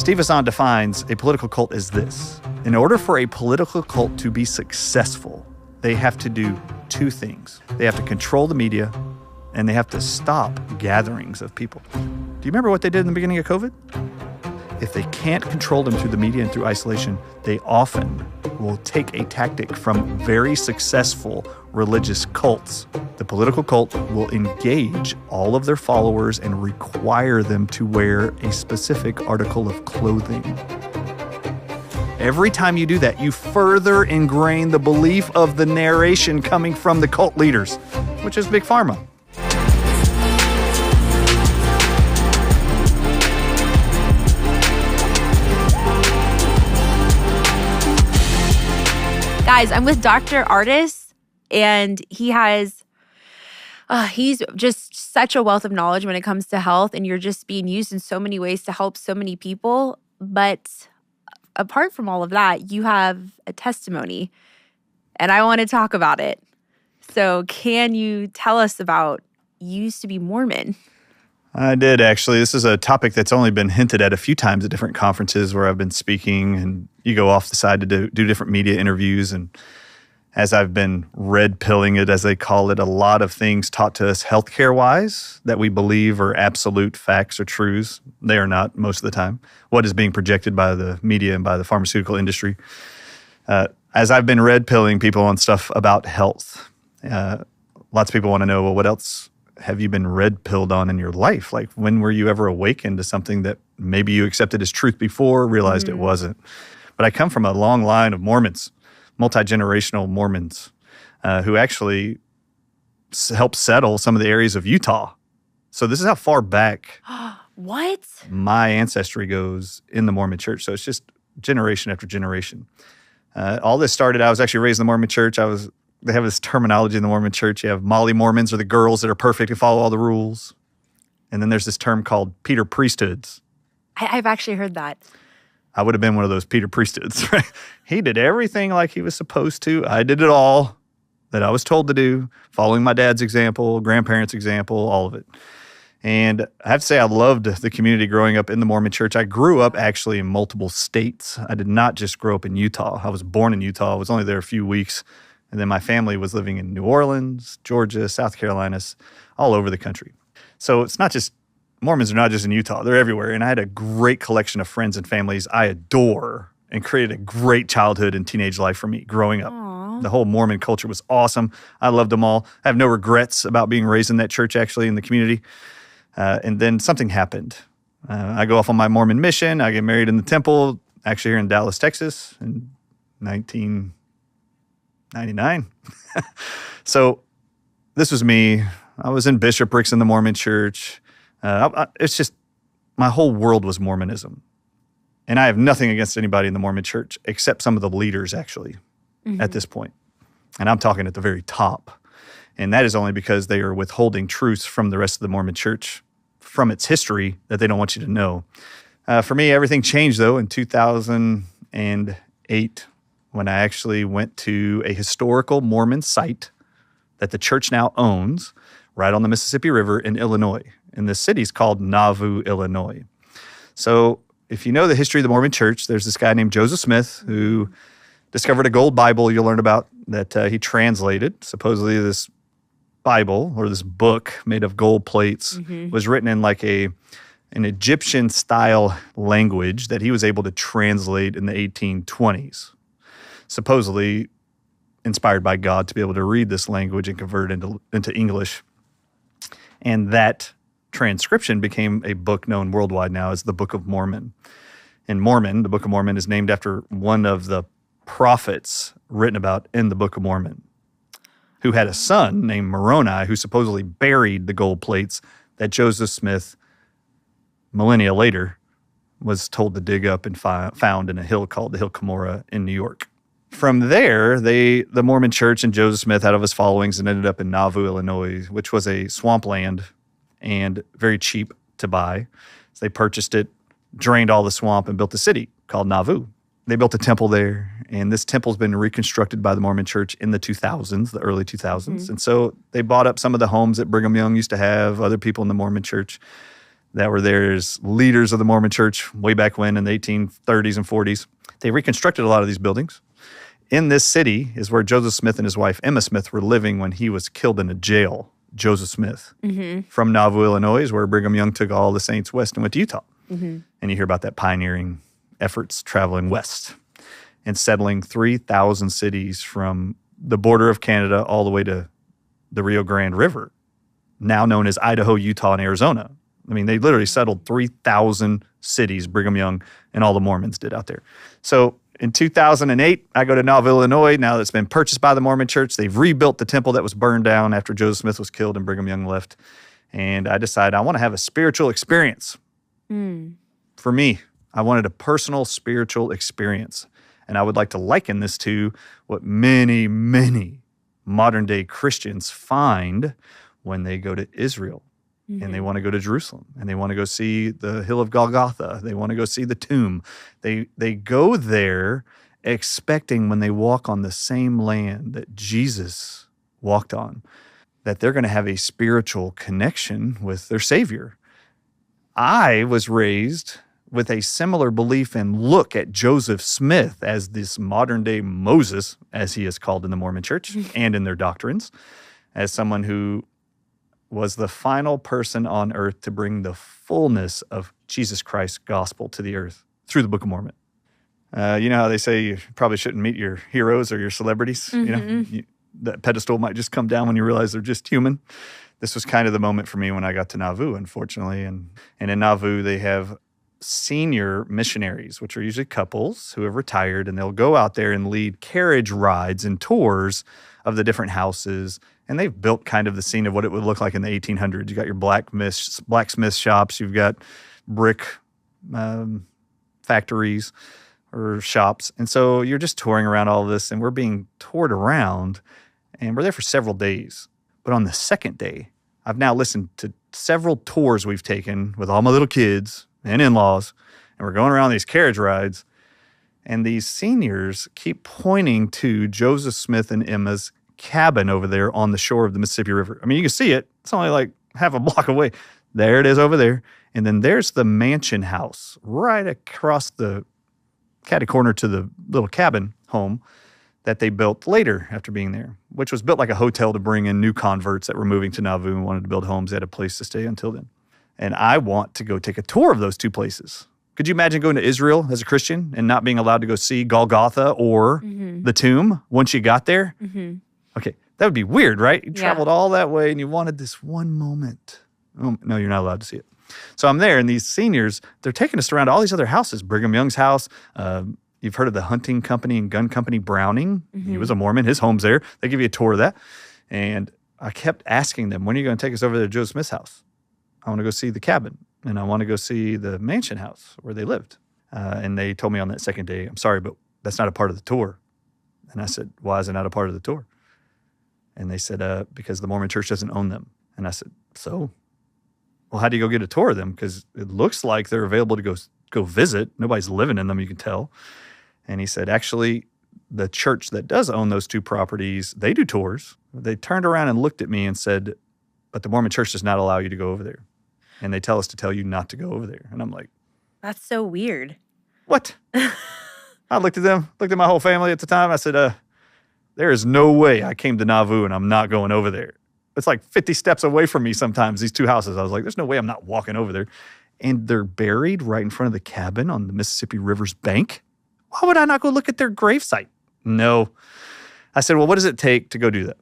Steve Hassan defines a political cult as this. In order for a political cult to be successful, they have to do two things. They have to control the media, and they have to stop gatherings of people. Do you remember what they did in the beginning of COVID? If they can't control them through the media and through isolation, they often will take a tactic from very successful religious cults. The political cult will engage all of their followers and require them to wear a specific article of clothing. Every time you do that, you further ingrain the belief of the narration coming from the cult leaders, which is Big Pharma. Guys, I'm with Dr. Ardis, and he's just such a wealth of knowledge when it comes to health, and you're just being used in so many ways to help so many people. But apart from all of that, you have a testimony, and I want to talk about it. So can you tell us about you used to be Mormon? I did, actually. This is a topic that's only been hinted at a few times at different conferences where I've been speaking, and you go off the side to do different media interviews. And as I've been red pilling it, as they call it, a lot of things taught to us healthcare-wise that we believe are absolute facts or truths. They are not most of the time. What is being projected by the media and by the pharmaceutical industry. As I've been red pilling people on stuff about health, lots of people want to know, well, what else have you been red-pilled on in your life? Like, when were you ever awakened to something that maybe you accepted as truth before, realized it wasn't? But I come from a long line of Mormons, multi-generational Mormons, who actually helped settle some of the areas of Utah. So this is how far back What? my ancestry goes in the Mormon church. So it's just generation after generation. All this started, I was actually raised in the Mormon church. They have this terminology in the Mormon church. You have Molly Mormons, or the girls that are perfect and follow all the rules. And then there's this term called Peter priesthoods. I've actually heard that. I would have been one of those Peter priesthoods, right? He did everything like he was supposed to. I did it all that I was told to do, following my dad's example, grandparents' example, all of it. And I have to say, I loved the community growing up in the Mormon church. I grew up actually in multiple states. I did not just grow up in Utah. I was born in Utah. I was only there a few weeks. And then my family was living in New Orleans, Georgia, South Carolina, all over the country. So it's not just, Mormons are not just in Utah, they're everywhere. And I had a great collection of friends and families I adore, and created a great childhood and teenage life for me growing up. Aww. The whole Mormon culture was awesome. I loved them all. I have no regrets about being raised in that church, actually, in the community. And then something happened. I go off on my Mormon mission. I get married in the temple, actually here in Dallas, Texas, in 1999. So this was me. I was in bishoprics in the Mormon church. It's just, my whole world was Mormonism. And I have nothing against anybody in the Mormon church except some of the leaders, actually, at this point. And I'm talking at the very top. And that is only because they are withholding truths from the rest of the Mormon church, from its history, that they don't want you to know. For me, everything changed, though, in 2008, when I actually went to a historical Mormon site that the church now owns right on the Mississippi River in Illinois. And the city's called Nauvoo, Illinois. So if you know the history of the Mormon church, there's this guy named Joseph Smith who discovered a gold Bible you'll learn about that he translated. Supposedly this Bible, or this book made of gold plates, was written in like an Egyptian-style language that he was able to translate in the 1820s. Supposedly inspired by God to be able to read this language and convert it into English. And that transcription became a book known worldwide now as the Book of Mormon. And Mormon, the Book of Mormon, is named after one of the prophets written about in the Book of Mormon, who had a son named Moroni, who supposedly buried the gold plates that Joseph Smith, millennia later, was told to dig up and found in a hill called the Hill Cumorah in New York. From there, the Mormon church and Joseph Smith out of his followings and ended up in Nauvoo, Illinois, which was a swampland and very cheap to buy. So they purchased it, drained all the swamp, and built a city called Nauvoo. They built a temple there, and this temple's been reconstructed by the Mormon church in the 2000s, the early 2000s. And so they bought up some of the homes that Brigham Young used to have, other people in the Mormon church. that were there as leaders of the Mormon church way back when in the 1830s and 40s. They reconstructed a lot of these buildings. In this city is where Joseph Smith and his wife, Emma Smith, were living when he was killed in a jail. Joseph Smith. From Nauvoo, Illinois, is where Brigham Young took all the saints west and went to Utah. And you hear about that pioneering efforts traveling west and settling 3,000 cities from the border of Canada all the way to the Rio Grande River, now known as Idaho, Utah, and Arizona. I mean, they literally settled 3,000 cities, Brigham Young and all the Mormons did out there. So in 2008, I go to Nauvoo, Illinois. Now that's been purchased by the Mormon church. They've rebuilt the temple that was burned down after Joseph Smith was killed and Brigham Young left. And I decided I want to have a spiritual experience. For me, I wanted a personal spiritual experience. And I would like to liken this to what many, many modern day Christians find when they go to Israel. And they want to go to Jerusalem, and they want to go see the hill of Golgotha. They want to go see the tomb. They go there expecting when they walk on the same land that Jesus walked on, that they're going to have a spiritual connection with their Savior. I was raised with a similar belief and look at Joseph Smith as this modern-day Moses, as he is called in the Mormon church and in their doctrines, as someone who was the final person on earth to bring the fullness of Jesus Christ's gospel to the earth through the Book of Mormon. You know how they say you probably shouldn't meet your heroes or your celebrities? You know, that pedestal might just come down when you realize they're just human. This was kind of the moment for me when I got to Nauvoo, unfortunately. And in Nauvoo, they have senior missionaries, which are usually couples who have retired, and they'll go out there and lead carriage rides and tours of the different houses. And they've built kind of the scene of what it would look like in the 1800s. You got your blacksmith shops, you've got brick factories or shops. And so you're just touring around all of this, and we're being toured around, and we're there for several days. But on the second day, I've now listened to several tours we've taken with all my little kids and in-laws, and we're going around these carriage rides, and these seniors keep pointing to Joseph Smith and Emma's cabin over there on the shore of the Mississippi River. I mean, you can see it. It's only like half a block away. There it is over there. And then there's the mansion house right across the catty corner to the little cabin home that they built later after being there, which was built like a hotel to bring in new converts that were moving to Nauvoo and wanted to build homes. They had a place to stay until then. And I want to go take a tour of those two places. Could you imagine going to Israel as a Christian and not being allowed to go see Golgotha or the tomb once you got there? Okay, that would be weird, right? You traveled all that way and you wanted this one moment. Oh, no, you're not allowed to see it. So I'm there, and these seniors, they're taking us around all these other houses. Brigham Young's house. You've heard of the hunting company and gun company Browning. He was a Mormon. His home's there. They give you a tour of that. And I kept asking them, when are you going to take us over to Joseph Smith's house? I want to go see the cabin, and I want to go see the mansion house where they lived. And they told me on that second day, I'm sorry, but that's not a part of the tour. And I said, why is it not a part of the tour? And they said, because the Mormon church doesn't own them. And I said, so? Well, how do you go get a tour of them? Because it looks like they're available to go visit. Nobody's living in them, you can tell. And he said, actually, the church that does own those two properties, they do tours. They turned around and looked at me and said, but the Mormon church does not allow you to go over there. And they tell us to tell you not to go over there. And I'm like, That's so weird. What? I looked at them, looked at my whole family at the time. I said, there is no way I came to Nauvoo and I'm not going over there. It's like 50 steps away from me sometimes, these two houses. I was like, there's no way I'm not walking over there. And they're buried right in front of the cabin on the Mississippi River's bank. Why would I not go look at their gravesite? No. I said, well, what does it take to go do that?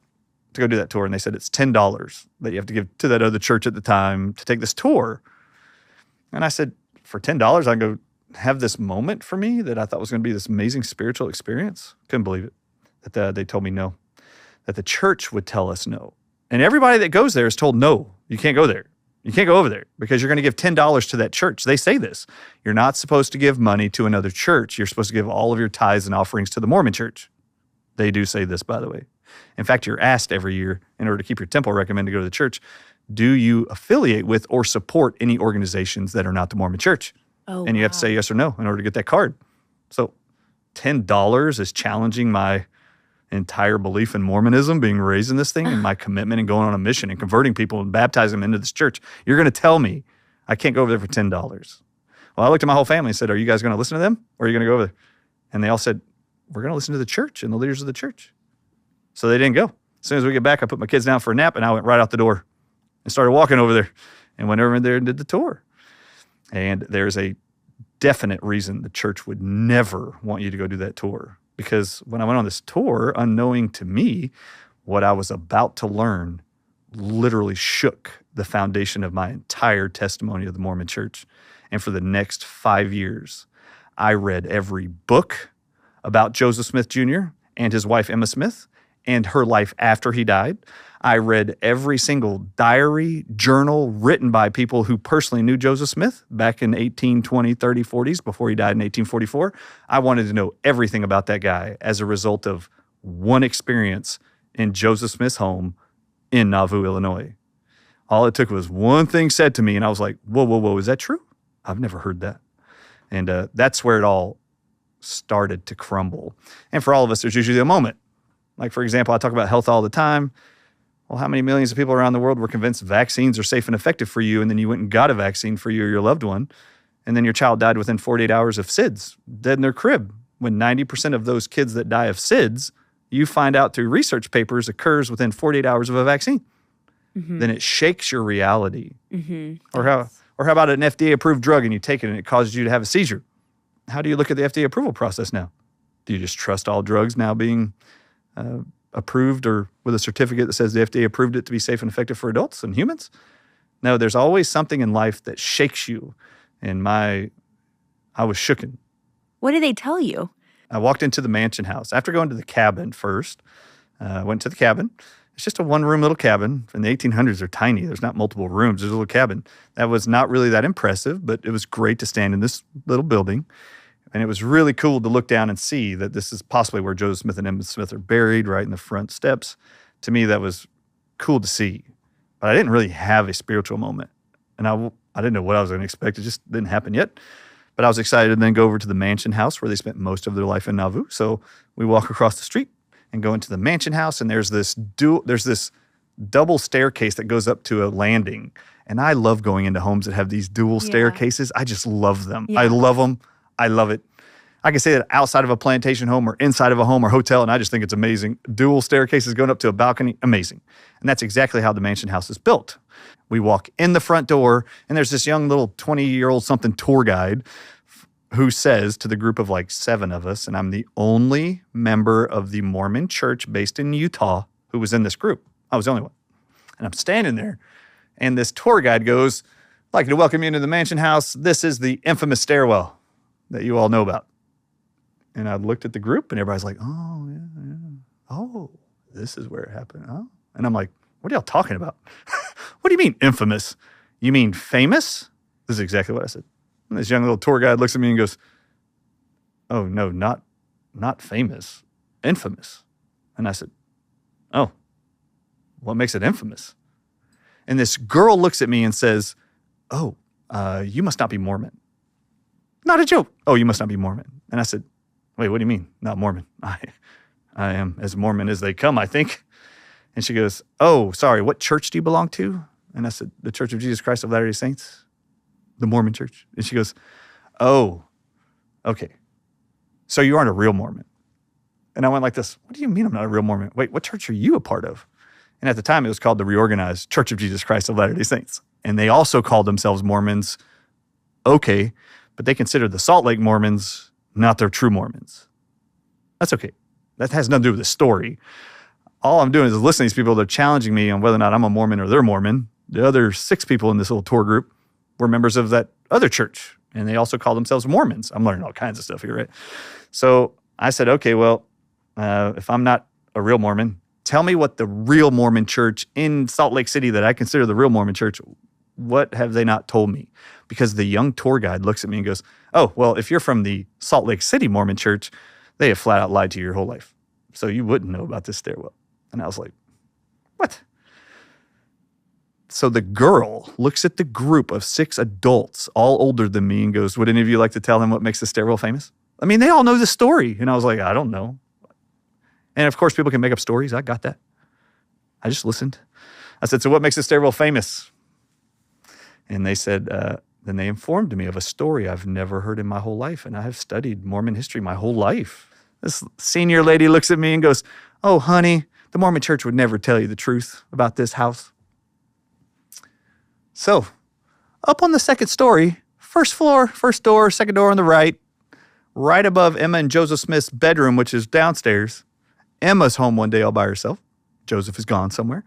To go do that tour? And they said, it's $10 that you have to give to that other church at the time to take this tour. And I said, for $10, I can go have this moment for me that I thought was going to be this amazing spiritual experience. Couldn't believe it. That they told me no. That the church would tell us no. And everybody that goes there is told, no, you can't go there. You can't go over there because you're going to give $10 to that church. They say this. You're not supposed to give money to another church. You're supposed to give all of your tithes and offerings to the Mormon church. They do say this, by the way. In fact, you're asked every year, in order to keep your temple recommended to go to the church, do you affiliate with or support any organizations that are not the Mormon church? Oh, and you have to say yes or no in order to get that card. So $10 is challenging my entire belief in Mormonism, being raised in this thing, and my commitment and going on a mission and converting people and baptizing them into this church. You're going to tell me I can't go over there for $10. Well, I looked at my whole family and said, are you guys going to listen to them or are you going to go over there? And they all said, we're going to listen to the church and the leaders of the church. So they didn't go. As soon as we get back, I put my kids down for a nap and I went right out the door and started walking over there and went over there and did the tour. And there's a definite reason the church would never want you to go do that tour. Because when I went on this tour, unknowing to me, what I was about to learn literally shook the foundation of my entire testimony of the Mormon church. And for the next 5 years, I read every book about Joseph Smith Jr. and his wife Emma Smith and her life after he died. I read every single diary, journal written by people who personally knew Joseph Smith back in 1820, 30, 40s before he died in 1844. I wanted to know everything about that guy as a result of one experience in Joseph Smith's home in Nauvoo, Illinois. All it took was one thing said to me, and I was like, whoa, is that true? I've never heard that. And that's where it all started to crumble. And for all of us, there's usually a moment. Like, for example, I talk about health all the time. Well, how many millions of people around the world were convinced vaccines are safe and effective for you, and then you went and got a vaccine for you or your loved one, and then your child died within 48 hours of SIDS, dead in their crib, when 90% of those kids that die of SIDS, you find out through research papers, occurs within 48 hours of a vaccine. Mm-hmm. Then it shakes your reality. Mm-hmm. Or how about an FDA-approved drug and you take it and it causes you to have a seizure? How do you look at the FDA approval process now? Do you just trust all drugs now being approved or with a certificate that says the FDA approved it to be safe and effective for adults and humans? No, there's always something in life that shakes you. And I was shooken. What did they tell you? I walked into the mansion house. After going to the cabin first, I went to the cabin. It's just a one-room little cabin. In the 1800s, they're tiny. There's not multiple rooms. There's a little cabin. That was not really that impressive, but it was great to stand in this little building. And it was really cool to look down and see that this is possibly where Joseph Smith and Emma Smith are buried, right in the front steps. To me, that was cool to see. But I didn't really have a spiritual moment. And I didn't know what I was going to expect. It just didn't happen yet. But I was excited to then go over to the mansion house where they spent most of their life in Nauvoo. So we walk across the street and go into the mansion house, and there's this double staircase that goes up to a landing. And I love going into homes that have these dual staircases. I just love them. Yeah. I love them. I love it. I can say that outside of a plantation home or inside of a home or hotel, and I just think it's amazing. Dual staircases going up to a balcony, amazing. And that's exactly how the mansion house is built. We walk in the front door, and there's this young little 20-year-old something tour guide who says to the group of like 7 of us, and I'm the only member of the Mormon church based in Utah who was in this group. I was the only one. And I'm standing there, and this tour guide goes, I'd like to welcome you into the mansion house. This is the infamous stairwell that you all know about. And I looked at the group, and everybody's like, oh, yeah. Oh, this is where it happened. Oh. And I'm like, what are y'all talking about? What do you mean infamous? You mean famous? This is exactly what I said. And this young little tour guide looks at me and goes, oh, no, not famous, infamous. And I said, oh, what makes it infamous? And this girl looks at me and says, oh, you must not be Mormon. Not a joke. Oh, you must not be Mormon. And I said, wait, what do you mean? Not Mormon. I am as Mormon as they come, I think. And she goes, oh, sorry, what church do you belong to? And I said, the Church of Jesus Christ of Latter-day Saints, the Mormon church. And she goes, oh, okay. So you aren't a real Mormon. And I went like this, what do you mean I'm not a real Mormon? Wait, what church are you a part of? And at the time, it was called the Reorganized Church of Jesus Christ of Latter-day Saints. And they also called themselves Mormons. Okay, but they considered the Salt Lake Mormons not their true Mormons. That's okay. That has nothing to do with the story. All I'm doing is listening to these people. They're challenging me on whether or not I'm a Mormon or they're Mormon. The other 6 people in this little tour group were members of that other church, and they also call themselves Mormons. I'm learning all kinds of stuff here, right? So I said, okay, well, if I'm not a real Mormon, tell me what the real Mormon church in Salt Lake City that I consider the real Mormon church, what have they not told me? Because the young tour guide looks at me and goes, oh, well, if you're from the Salt Lake City Mormon church, they have flat out lied to you your whole life. So you wouldn't know about this stairwell. And I was like, what? So the girl looks at the group of 6 adults, all older than me, and goes, would any of you like to tell them what makes the stairwell famous? I mean, they all know the story. And I was like, I don't know. And of course, people can make up stories. I got that. I just listened. I said, so what makes the stairwell famous? And they said, then they informed me of a story I've never heard in my whole life, and I have studied Mormon history my whole life. This senior lady looks at me and goes, oh, honey, the Mormon church would never tell you the truth about this house. So, up on the second story, first floor, first door, second door on the right above Emma and Joseph Smith's bedroom, which is downstairs. Emma's home one day all by herself. Joseph is gone somewhere.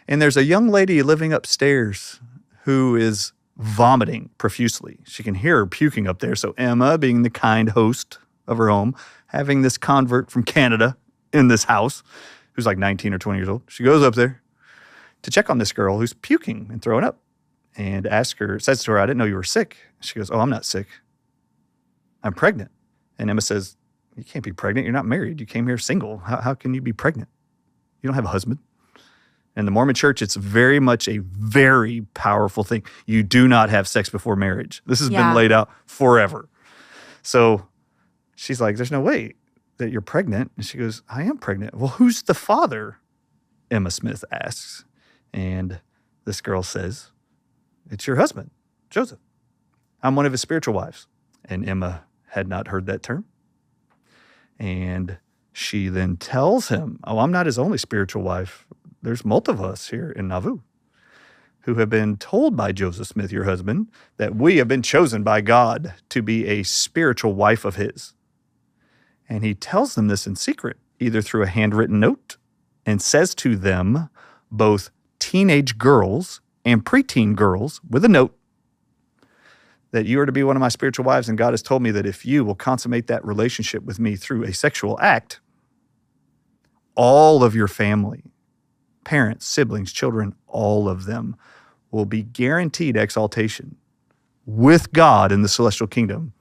And there's a young lady living upstairs who is vomiting profusely. She can hear her puking up there. So Emma, being the kind host of her home, having this convert from Canada in this house, who's like 19 or 20 years old, she goes up there to check on this girl who's puking and throwing up and says to her, I didn't know you were sick. She goes, oh, I'm not sick. I'm pregnant. And Emma says, you can't be pregnant. You're not married. You came here single. How can you be pregnant? You don't have a husband. In the Mormon church, it's very much a very powerful thing. You do not have sex before marriage. This has been laid out forever. So she's like, there's no way that you're pregnant. And she goes, I am pregnant. Well, who's the father? Emma Smith asks. And this girl says, it's your husband, Joseph. I'm one of his spiritual wives. And Emma had not heard that term. And she then tells him, oh, I'm not his only spiritual wife. There's multiple of us here in Nauvoo who have been told by Joseph Smith, your husband, that we have been chosen by God to be a spiritual wife of his. And he tells them this in secret, either through a handwritten note, and says to them, both teenage girls and preteen girls, with a note, that you are to be one of my spiritual wives, and God has told me that if you will consummate that relationship with me through a sexual act, all of your family, parents, siblings, children, all of them will be guaranteed exaltation with God in the celestial kingdom.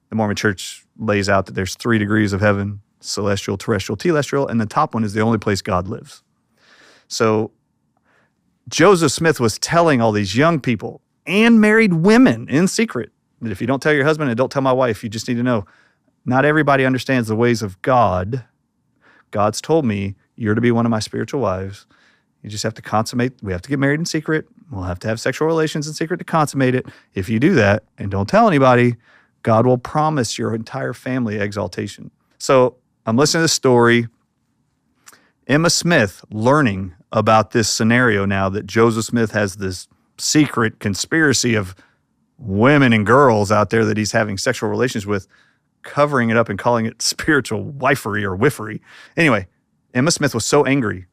The Mormon church lays out that there's 3 degrees of heaven, celestial, terrestrial, telestial, and the top one is the only place God lives. So Joseph Smith was telling all these young people and married women in secret that if you don't tell your husband and don't tell my wife, you just need to know, not everybody understands the ways of God. God's told me you're to be one of my spiritual wives. You just have to consummate. We have to get married in secret. We'll have to have sexual relations in secret to consummate it. If you do that and don't tell anybody, God will promise your entire family exaltation. So I'm listening to this story. Emma Smith learning about this scenario now that Joseph Smith has this secret conspiracy of women and girls out there that he's having sexual relations with, covering it up and calling it spiritual wifery or whiffery. Anyway, Emma Smith was so angry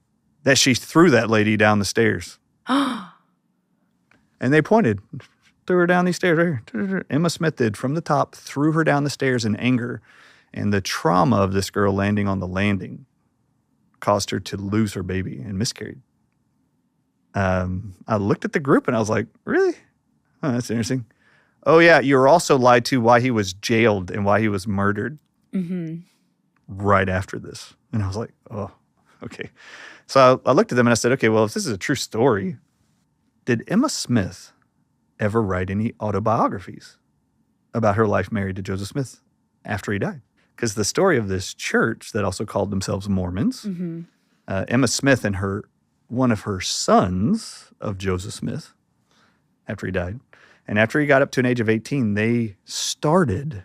that she threw that lady down the stairs. And they pointed, threw her down these stairs right here. Emma Smith did from the top, threw her down the stairs in anger. And the trauma of this girl landing on the landing caused her to lose her baby and miscarried. I looked at the group and I was like, really? Oh, that's interesting. Oh, yeah, you were also lied to why he was jailed and why he was murdered right after this. And I was like, oh, okay. So I looked at them and I said, okay, well, if this is a true story, did Emma Smith ever write any autobiographies about her life married to Joseph Smith after he died? Because the story of this church that also called themselves Mormons, Emma Smith and one of her sons of Joseph Smith, after he died, and after he got up to an age of 18, they started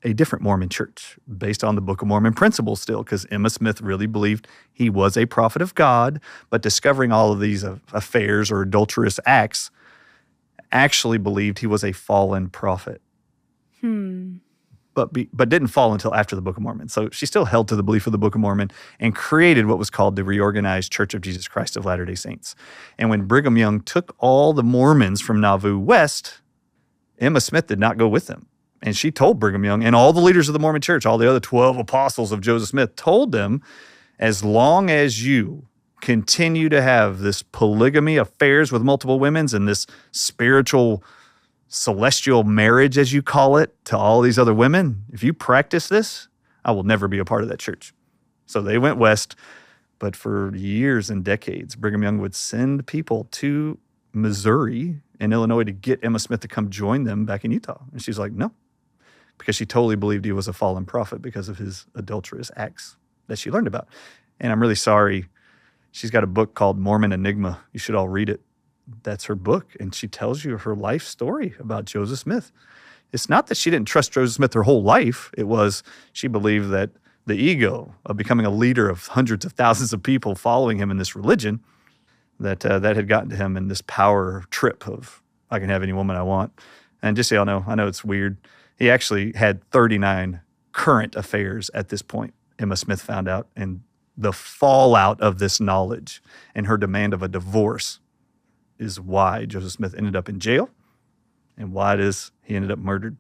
a different Mormon church based on the Book of Mormon principles still, because Emma Smith really believed he was a prophet of God, but discovering all of these affairs or adulterous acts, actually believed he was a fallen prophet. But didn't fall until after the Book of Mormon. So she still held to the belief of the Book of Mormon and created what was called the Reorganized Church of Jesus Christ of Latter-day Saints. And when Brigham Young took all the Mormons from Nauvoo west, Emma Smith did not go with them. And she told Brigham Young and all the leaders of the Mormon church, all the other 12 apostles of Joseph Smith, told them, as long as you continue to have this polygamy affairs with multiple women and this spiritual celestial marriage, as you call it, to all these other women, if you practice this, I will never be a part of that church. So they went west, but for years and decades, Brigham Young would send people to Missouri and Illinois to get Emma Smith to come join them back in Utah. And she's like, no, because she totally believed he was a fallen prophet because of his adulterous acts that she learned about. And I'm really sorry. She's got a book called Mormon Enigma. You should all read it. that's her book. And she tells you her life story about Joseph Smith. It's not that she didn't trust Joseph Smith her whole life. It was she believed that the ego of becoming a leader of hundreds of thousands of people following him in this religion, that had gotten to him in this power trip of, I can have any woman I want. And just so y'all know, I know it's weird, he actually had 39 current affairs at this point, Emma Smith found out. And the fallout of this knowledge and her demand of a divorce is why Joseph Smith ended up in jail and why it is he ended up murdered.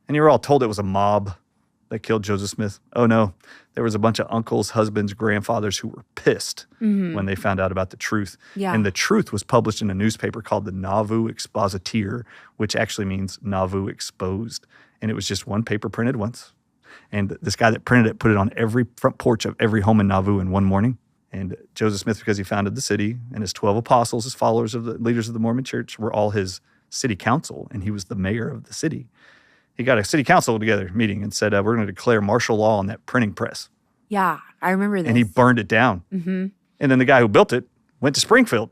And you were all told it was a mob that killed Joseph Smith. Oh no, there was a bunch of uncles, husbands, grandfathers who were pissed when they found out about the truth. Yeah. And the truth was published in a newspaper called the Nauvoo Expositeur, which actually means Nauvoo Exposed. And it was just one paper printed once. And this guy that printed it put it on every front porch of every home in Nauvoo in one morning. And Joseph Smith, because he founded the city, and his 12 apostles, his followers of the leaders of the Mormon church, were all his city council, and he was the mayor of the city. He got a city council together meeting and said, we're going to declare martial law on that printing press. Yeah, I remember this. And he burned it down. And then the guy who built it went to Springfield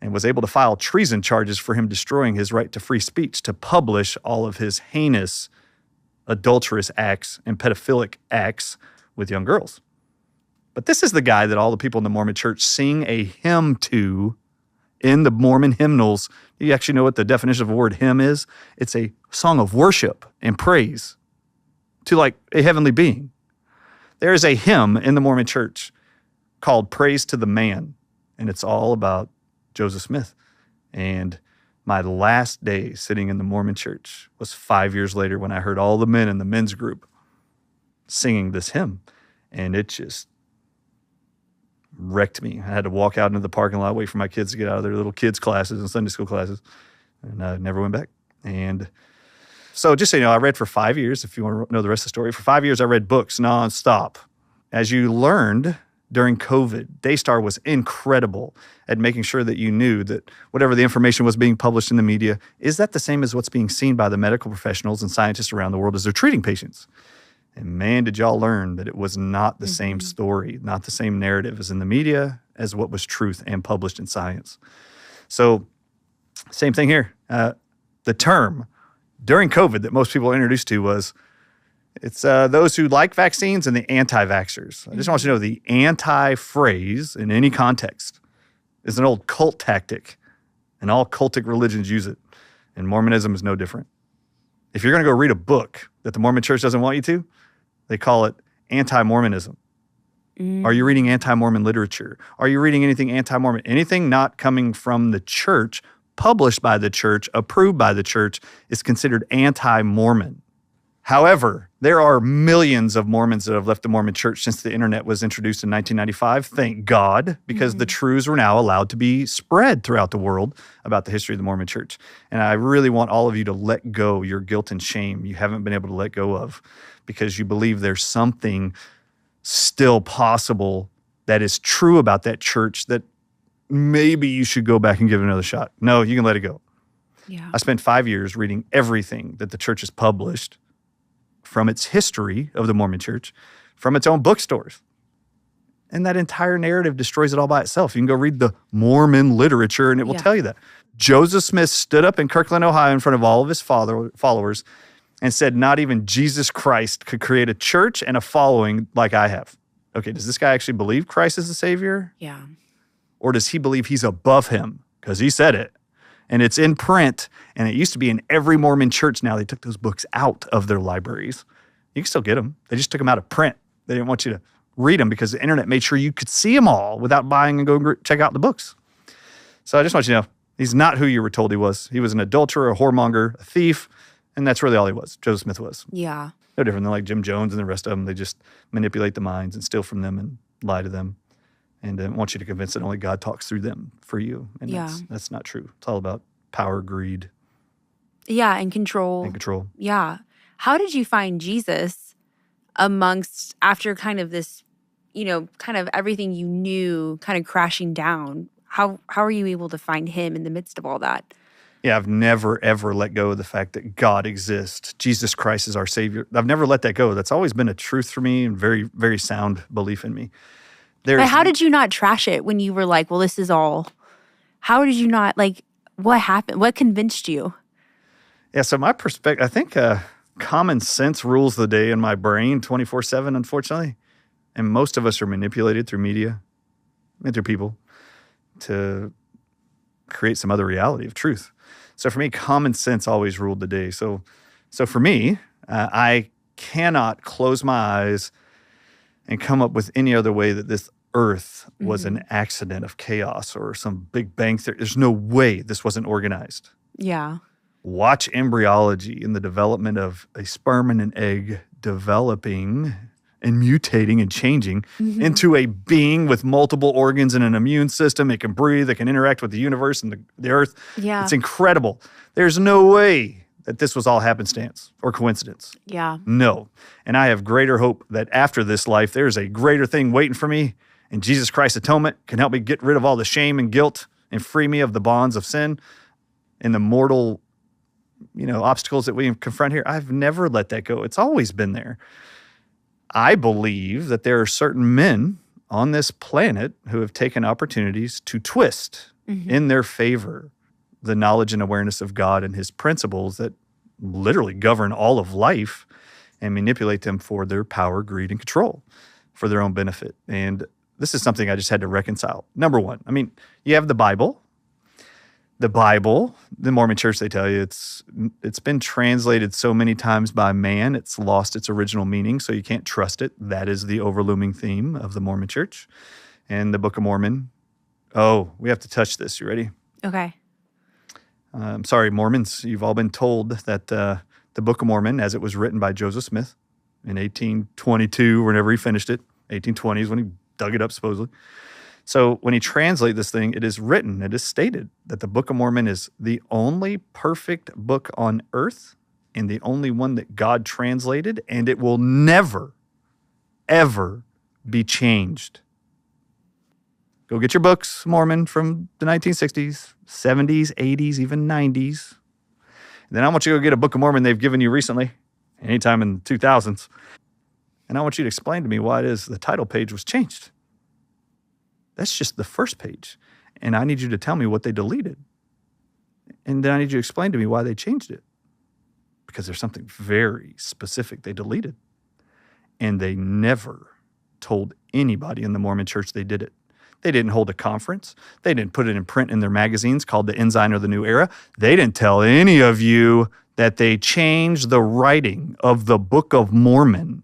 and was able to file treason charges for him destroying his right to free speech to publish all of his heinous, adulterous acts and pedophilic acts with young girls. But this is the guy that all the people in the Mormon church sing a hymn to in the Mormon hymnals. Do you actually know what the definition of the word hymn is? It's a song of worship and praise to like a heavenly being. There is a hymn in the Mormon church called Praise to the Man, and it's all about Joseph Smith. And my last day sitting in the Mormon church was 5 years later when I heard all the men in the men's group singing this hymn, and it just wrecked me. I had to walk out into the parking lot, wait for my kids to get out of their little kids' classes and Sunday school classes, and I never went back. And so just so you know, I read for 5 years. If you want to know the rest of the story, for 5 years I read books nonstop. As you learned during COVID, Daystar was incredible at making sure that you knew that whatever the information was being published in the media, is that the same as what's being seen by the medical professionals and scientists around the world as they're treating patients? And man, did y'all learn that it was not the same story, not the same narrative as in the media, as what was truth and published in science. So same thing here. The term during COVID that most people are introduced to was, it's those who like vaccines and the anti-vaxxers. I just want you to know the anti phrase in any context is an old cult tactic, and all cultic religions use it. And Mormonism is no different. If you're going to go read a book that the Mormon church doesn't want you to, they call it anti-Mormonism. Are you reading anti-Mormon literature? Are you reading anything anti-Mormon? Anything not coming from the church, published by the church, approved by the church, is considered anti-Mormon. However, there are millions of Mormons that have left the Mormon church since the internet was introduced in 1995. Thank God, because the truths are now allowed to be spread throughout the world about the history of the Mormon church. And I really want all of you to let go your guilt and shame you haven't been able to let go of, because you believe there's something still possible that is true about that church that maybe you should go back and give it another shot. No, you can let it go. Yeah. I spent 5 years reading everything that the church has published from its history of the Mormon church, from its own bookstores. And that entire narrative destroys it all by itself. You can go read the Mormon literature and it will tell you that. Joseph Smith stood up in Kirkland, Ohio in front of all of his followers and said, not even Jesus Christ could create a church and a following like I have. Okay, does this guy actually believe Christ is the Savior? Yeah. Or does he believe he's above him? Because he said it. And it's in print, and it used to be in every Mormon church. Now they took those books out of their libraries. You can still get them. They just took them out of print. They didn't want you to read them because the internet made sure you could see them all without buying and going check out the books. So I just want you to know, he's not who you were told he was. He was an adulterer, a whoremonger, a thief, and that's really all he was. Joseph Smith was. Yeah. No different than like Jim Jones and the rest of them. They just manipulate the minds and steal from them and lie to them. And want you to convince that only God talks through them for you. And that's not true. It's all about power, greed. Yeah, and control. And control. Yeah. How did you find Jesus amongst, after kind of this, kind of everything you knew kind of crashing down? How are you able to find him in the midst of all that? Yeah, I've never, ever let go of the fact that God exists. Jesus Christ is our Savior. I've never let that go. That's always been a truth for me and very, very sound belief in me. But how did you not trash it when you were like, well, this is all How did you not, like, what happened? What convinced you? Yeah, so my perspective, I think common sense rules the day in my brain 24/7, unfortunately. And most of us are manipulated through media and through people to create some other reality of truth. So for me, common sense always ruled the day. So for me, I cannot close my eyes and come up with any other way that this earth was an accident of chaos or some big bang theory. There's no way this wasn't organized. Yeah. Watch embryology in the development of a sperm and an egg developing and mutating and changing into a being with multiple organs and an immune system. It can breathe, it can interact with the universe and the earth. Yeah. It's incredible. There's no way that this was all happenstance or coincidence. Yeah. No. And I have greater hope that after this life, there's a greater thing waiting for me. And Jesus Christ's atonement can help me get rid of all the shame and guilt and free me of the bonds of sin and the mortal, obstacles that we confront here. I've never let that go. It's always been there. I believe that there are certain men on this planet who have taken opportunities to twist in their favor the knowledge and awareness of God and his principles that literally govern all of life and manipulate them for their power, greed, and control for their own benefit. And this is something I just had to reconcile. Number one, you have the Bible. The Bible, the Mormon church, they tell you it's been translated so many times by man, it's lost its original meaning, so you can't trust it. That is the overlooming theme of the Mormon church. And the Book of Mormon, we have to touch this. You ready? Okay. I'm sorry, Mormons, you've all been told that the Book of Mormon, as it was written by Joseph Smith in 1822, whenever he finished it, 1820s when he dug it up supposedly. So when he translates this thing, it is written, it is stated that the Book of Mormon is the only perfect book on earth and the only one that God translated, and it will never, ever be changed. Go get your books, Mormon, from the 1960s, 70s, 80s, even 90s. And then I want you to go get a Book of Mormon they've given you recently, anytime in the 2000s. And I want you to explain to me why it is the title page was changed. That's just the first page. And I need you to tell me what they deleted. And then I need you to explain to me why they changed it. Because there's something very specific they deleted. And they never told anybody in the Mormon church they did it. They didn't hold a conference. They didn't put it in print in their magazines called The Ensign or The New Era. They didn't tell any of you that they changed the writing of the Book of Mormon.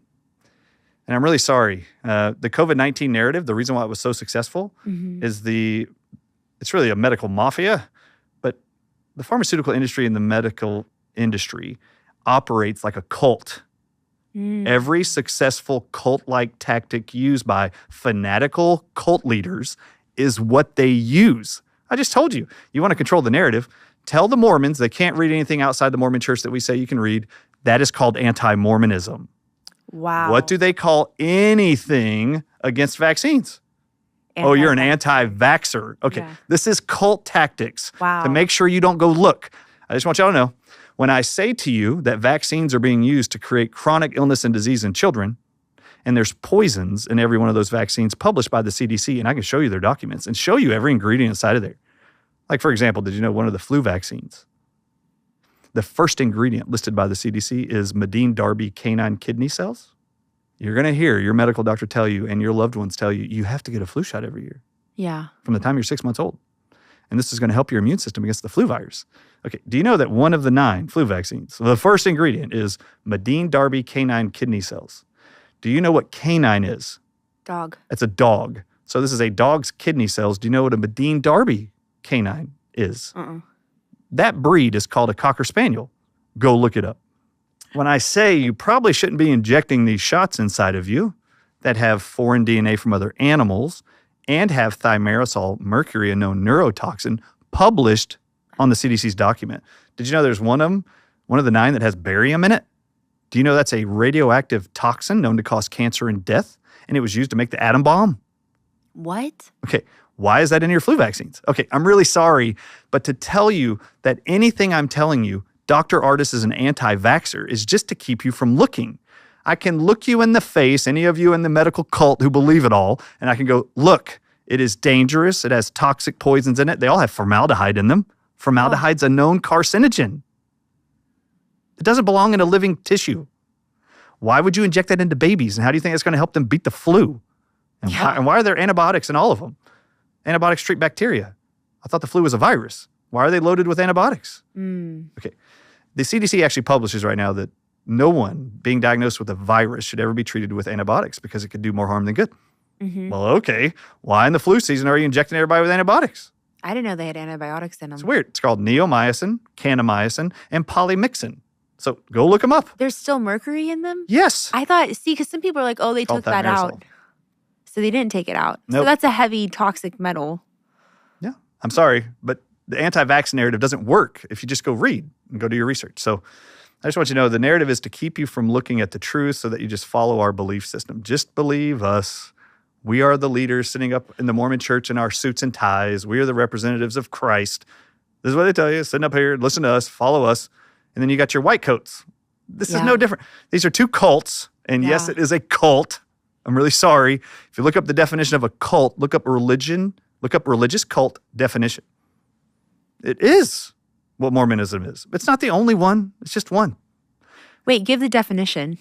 And I'm really sorry. The COVID-19 narrative, the reason why it was so successful is it's really a medical mafia, but the pharmaceutical industry and the medical industry operates like a cult. Every successful cult-like tactic used by fanatical cult leaders is what they use. I just told you. You want to control the narrative. Tell the Mormons they can't read anything outside the Mormon church that we say you can read. That is called anti-Mormonism. Wow. What do they call anything against vaccines? You're an anti-vaxxer. Okay, Yeah. This is cult tactics Wow. to make sure you don't go look. I just want y'all to know, when I say to you that vaccines are being used to create chronic illness and disease in children, and there's poisons in every one of those vaccines published by the CDC, and I can show you their documents and show you every ingredient inside of there. Like, for example, did you know one of the flu vaccines, the first ingredient listed by the CDC is Medine-Darby canine kidney cells? You're going to hear your medical doctor tell you and your loved ones tell you, you have to get a flu shot every year Yeah. from the time you're 6 months old. And this is going to help your immune system against the flu virus. Okay, do you know that one of the 9 flu vaccines, the first ingredient is Medine-Darby canine kidney cells? Do you know what canine is? Dog. It's a dog. So this is a dog's kidney cells. Do you know what a Medine-Darby canine is? That breed is called a Cocker Spaniel. Go look it up. When I say you probably shouldn't be injecting these shots inside of you that have foreign DNA from other animals and have thimerosal mercury, a known neurotoxin, published on the CDC's document. Did you know there's one of the 9 that has barium in it? Do you know that's a radioactive toxin known to cause cancer and death? And it was used to make the atom bomb? What? Okay, why is that in your flu vaccines? Okay, I'm really sorry, but to tell you that anything I'm telling you, Dr. Ardis is an anti-vaxxer, is just to keep you from looking. I can look you in the face, any of you in the medical cult who believe it all, and I can go, look, It is dangerous. It has toxic poisons in it. They all have formaldehyde in them. Formaldehyde's a known carcinogen. It doesn't belong in a living tissue. Why would you inject that into babies? And how do you think that's going to help them beat the flu? And, why are there antibiotics in all of them? Antibiotics treat bacteria. I thought the flu was a virus. Why are they loaded with antibiotics? Okay. The CDC actually publishes right now that no one being diagnosed with a virus should ever be treated with antibiotics because it could do more harm than good. Well, okay. Why in the flu season are you injecting everybody with antibiotics? I didn't know they had antibiotics in them. It's weird. It's called neomycin, kanamycin, and polymyxin. So go look them up. There's still mercury in them? Yes. I thought, because some people are like, oh, they took that out. So they didn't take it out. Nope. So that's a heavy toxic metal. Yeah. I'm sorry, but the anti-vax narrative doesn't work if you just go read and go do your research. So I just want you to know the narrative is to keep you from looking at the truth so that you just follow our belief system. Just believe us. We are the leaders sitting up in the Mormon church in our suits and ties. We are the representatives of Christ. This is what they tell you. Sitting up here, listen to us, follow us. And then you got your white coats. This is no different. These are two cults. And yes, it is a cult. I'm really sorry. If you look up the definition of a cult, look up religion, look up religious cult definition. It is what Mormonism is. It's not the only one. It's just one. Wait, give the definition.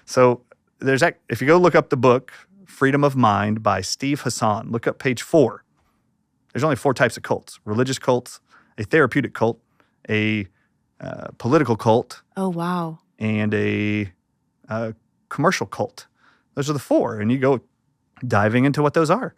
So if you go look up the book, Freedom of Mind by Steve Hassan, look up page 4. There's only 4 types of cults. Religious cults, a therapeutic cult, a political cult. Oh, wow. And a commercial cult. Those are the 4. And you go diving into what those are.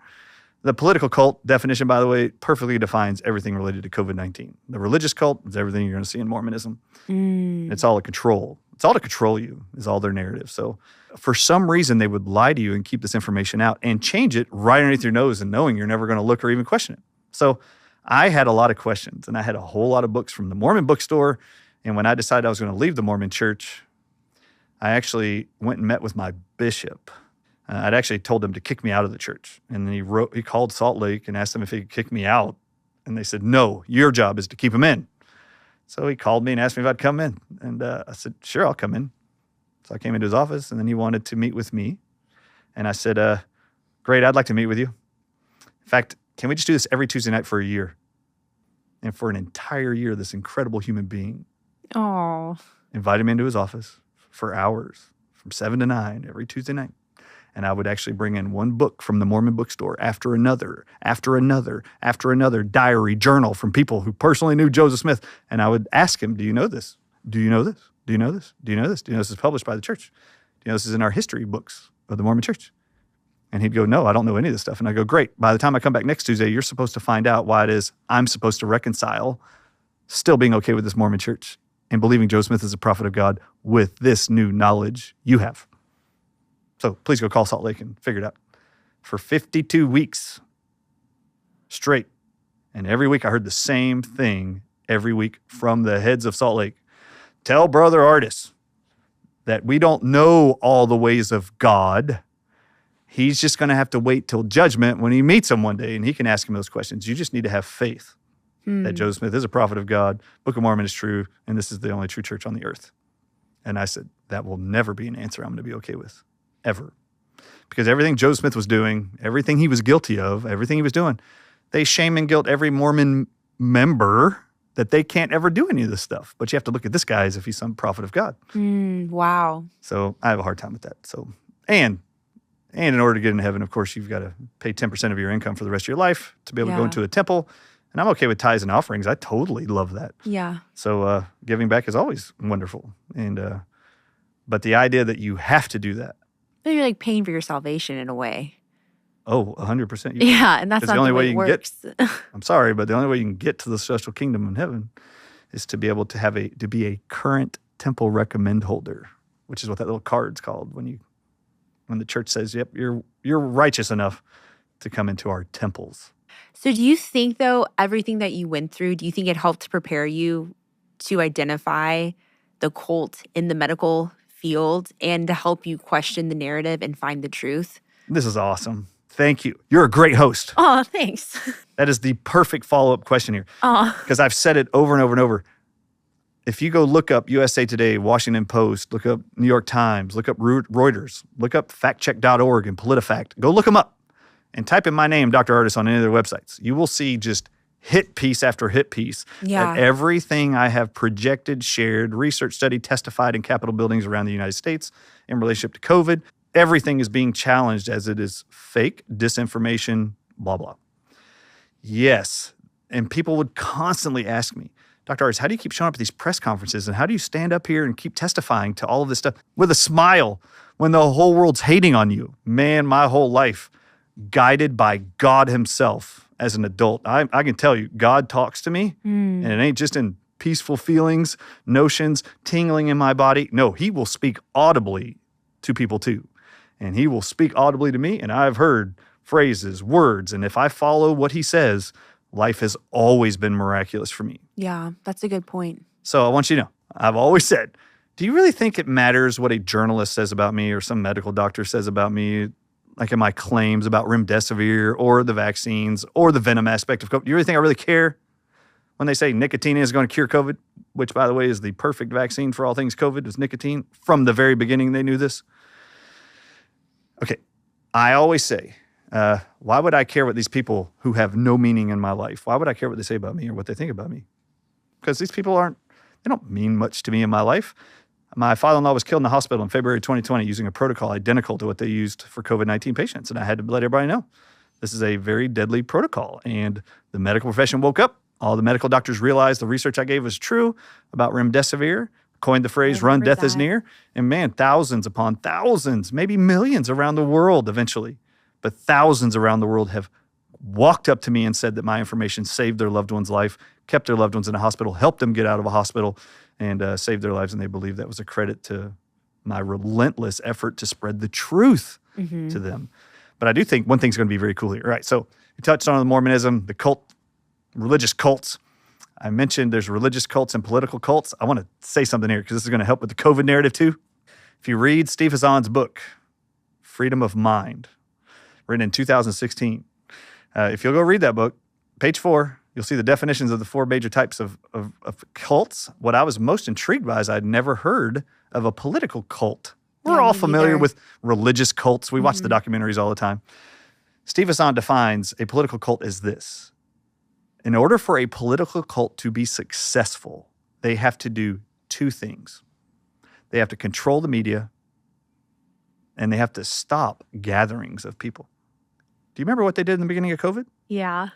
The political cult definition, by the way, perfectly defines everything related to COVID-19. The religious cult is everything you're going to see in Mormonism. It's all a control. It's all to control you is all their narrative. So for some reason, they would lie to you and keep this information out and change it right underneath your nose and knowing you're never going to look or even question it. So I had a lot of questions, and I had a whole lot of books from the Mormon bookstore. And when I decided I was going to leave the Mormon church, I actually went and met with my bishop. I'd actually told him to kick me out of the church. And then he called Salt Lake and asked them if he could kick me out. And they said, no, your job is to keep him in. So he called me and asked me if I'd come in. And I said, sure, I'll come in. So I came into his office, and then he wanted to meet with me. And I said, great, I'd like to meet with you. In fact, can we just do this every Tuesday night for a year? And for an entire year, this incredible human being invited me into his office for hours, from 7 to 9 every Tuesday night. And I would actually bring in one book from the Mormon bookstore after another, diary, journal from people who personally knew Joseph Smith. And I would ask him, do you know this? Do you know this? Do you know this? Do you know this? Do you know this is published by the church? Do you know this is in our history books of the Mormon church? And he'd go, no, I don't know any of this stuff. And I go, great. By the time I come back next Tuesday, you're supposed to find out why it is I'm supposed to reconcile still being okay with this Mormon church and believing Joseph Smith is a prophet of God with this new knowledge you have. So please go call Salt Lake and figure it out. For 52 weeks straight. And every week I heard the same thing every week from the heads of Salt Lake. Tell Brother Ardis that we don't know all the ways of God. He's just going to have to wait till judgment when he meets him one day, and he can ask him those questions. You just need to have faith that Joseph Smith is a prophet of God, Book of Mormon is true, and this is the only true church on the earth. And I said, that will never be an answer I'm going to be okay with, ever. Because everything Joseph Smith was doing, everything he was guilty of, everything he was doing, they shame and guilt every Mormon member that they can't ever do any of this stuff. But you have to look at this guy as if he's some prophet of God. Wow. So I have a hard time with that. So, and in order to get into heaven, of course, you've got to pay 10% of your income for the rest of your life to be able to go into a temple. And I'm okay with tithes and offerings. I totally love that. Yeah. So giving back is always wonderful. And but the idea that you have to do that. But you're like paying for your salvation in a way. Oh, 100%. Yeah, and that's not the only way it works. I'm sorry, but the only way you can get to the celestial kingdom in heaven is to be able to be a current temple recommend holder, which is what that little card's called when the church says, yep, you're righteous enough to come into our temples. So do you think, though, everything that you went through, do you think it helped prepare you to identify the cult in the medical field and to help you question the narrative and find the truth? This is awesome. Thank you. You're a great host. Oh, thanks. That is the perfect follow-up question here. Because I've said it over and over and over. If you go look up USA Today, Washington Post, look up New York Times, look up Reuters, look up factcheck.org and PolitiFact, go look them up. and type in my name, Dr. Ardis, on any of their websites, you will see just hit piece after hit piece. Yeah. That everything I have projected, shared, research studied, testified in Capitol buildings around the United States in relationship to COVID, everything is being challenged as it is fake, disinformation, blah, blah. Yes. And people would constantly ask me, Dr. Ardis, how do you keep showing up at these press conferences? And how do you stand up here and keep testifying to all of this stuff with a smile when the whole world's hating on you? Man, my whole life, guided by God himself as an adult. I can tell you, God talks to me, and it ain't just in peaceful feelings, notions, tingling in my body. No, he will speak audibly to people too. And he will speak audibly to me, and I've heard phrases, words, and if I follow what he says, life has always been miraculous for me. Yeah, that's a good point. So I want you to know, I've always said, do you really think it matters what a journalist says about me or some medical doctor says about me, like in my claims about remdesivir or the vaccines or the venom aspect of COVID? Do you really think I really care when they say nicotine is going to cure COVID, which, by the way, is the perfect vaccine for all things COVID, is nicotine? From the very beginning, they knew this. Okay, I always say, why would I care what these people who have no meaning in my life, why would I care what they say about me or what they think about me? Because these people they don't mean much to me in my life. My father-in-law was killed in the hospital in February 2020 using a protocol identical to what they used for COVID-19 patients. And I had to let everybody know this is a very deadly protocol. And the medical profession woke up. All the medical doctors realized the research I gave was true about remdesivir, coined the phrase run death is near. And man, thousands upon thousands, maybe millions around the world eventually, but thousands around the world have walked up to me and said that my information saved their loved one's life, kept their loved ones in a hospital, helped them get out of a hospital, and saved their lives. And they believe that was a credit to my relentless effort to spread the truth to them. But I do think one thing's going to be very cool here. All right, so you touched on the Mormonism, the cult, religious cults. I mentioned there's religious cults and political cults. I want to say something here because this is going to help with the COVID narrative too. If you read Steve Hassan's book, Freedom of Mind, written in 2016, if you'll go read that book, page 4, you'll see the definitions of the 4 major types of cults. What I was most intrigued by is I'd never heard of a political cult. We're all familiar with religious cults. We watch the documentaries all the time. Steve Hassan defines a political cult as this. In order for a political cult to be successful, they have to do 2 things. They have to control the media, and they have to stop gatherings of people. Do you remember what they did in the beginning of COVID? Yeah.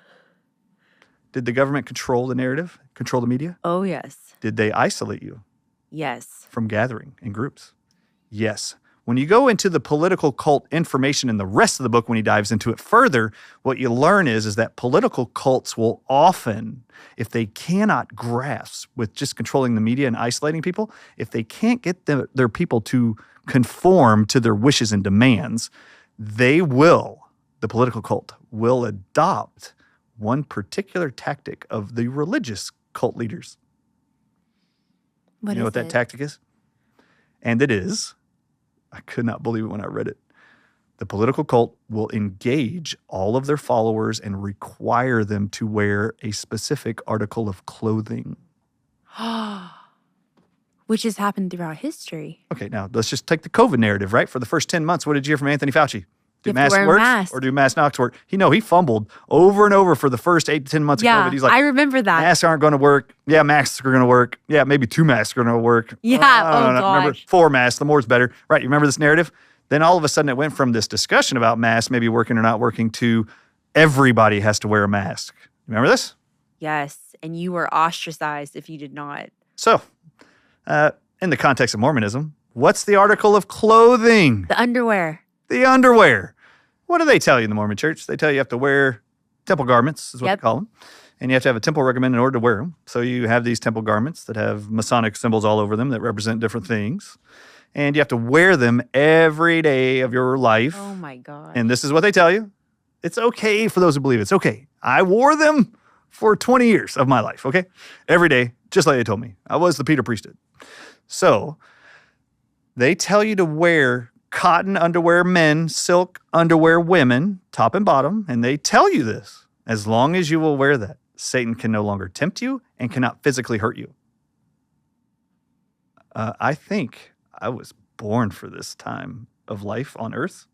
Did the government control the narrative, control the media? Oh, yes. Did they isolate you Yes. from gathering in groups? Yes. When you go into the political cult information in the rest of the book, when he dives into it further, what you learn is that political cults will often, if they cannot grasp with just controlling the media and isolating people, if they can't get their people to conform to their wishes and demands, the political cult will adopt one particular tactic of the religious cult leaders. You know what that tactic is? And it is, I could not believe it when I read it, the political cult will engage all of their followers and require them to wear a specific article of clothing. Which has happened throughout history. Okay, now let's just take the COVID narrative, right? For the first 10 months, what did you hear from Anthony Fauci? Do You have to masks wear a work mask. or do masks not work? He fumbled over and over for the first 8 to 10 months of COVID. He's like, I remember that. masks aren't going to work. Yeah, masks are going to work. Yeah, maybe 2 masks are going to work. Yeah, Remember, gosh. 4 masks, the more's better. Right, you remember this narrative? Then all of a sudden it went from this discussion about masks maybe working or not working to everybody has to wear a mask. Remember this? Yes, and you were ostracized if you did not. So, in the context of Mormonism, what's the article of clothing? The underwear. The underwear. What do they tell you in the Mormon church? They tell you have to wear temple garments, is what they call them. And you have to have a temple regimen in order to wear them. So you have these temple garments that have Masonic symbols all over them that represent different things. And you have to wear them every day of your life. Oh, my God. And this is what they tell you. It's okay for those who believe it's okay. I wore them for 20 years of my life, okay? Every day, just like they told me. I was the Peter priesthood. So they tell you to wear cotton underwear men, silk underwear women, top and bottom, and they tell you this. As long as you will wear that, Satan can no longer tempt you and cannot physically hurt you. I think I was born for this time of life on earth.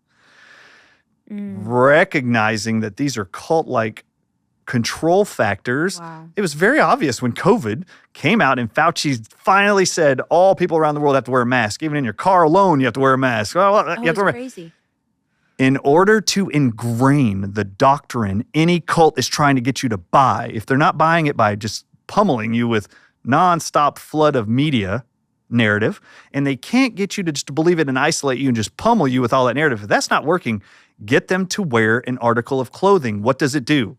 recognizing that these are cult-like control factors. Wow. It was very obvious when COVID came out and Fauci finally said all people around the world have to wear a mask. Even in your car alone, you have to wear a mask. You have to It's wear crazy. In order to ingrain the doctrine any cult is trying to get you to buy, if they're not buying it by just pummeling you with nonstop flood of media narrative, and they can't get you to just believe it and isolate you and just pummel you with all that narrative, if that's not working, get them to wear an article of clothing. What does it do?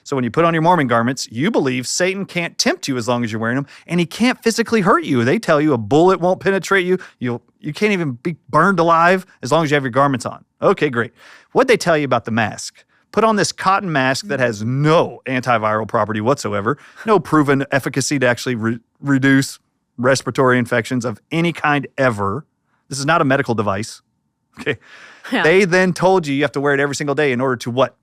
So when you put on your Mormon garments, you believe Satan can't tempt you as long as you're wearing them, and he can't physically hurt you. They tell you a bullet won't penetrate you. You can't even be burned alive as long as you have your garments on. Okay, great. What'd they tell you about the mask? Put on this cotton mask that has no antiviral property whatsoever, no proven efficacy to actually reduce respiratory infections of any kind ever. This is not a medical device. Okay. Yeah. They then told you have to wear it every single day in order to what?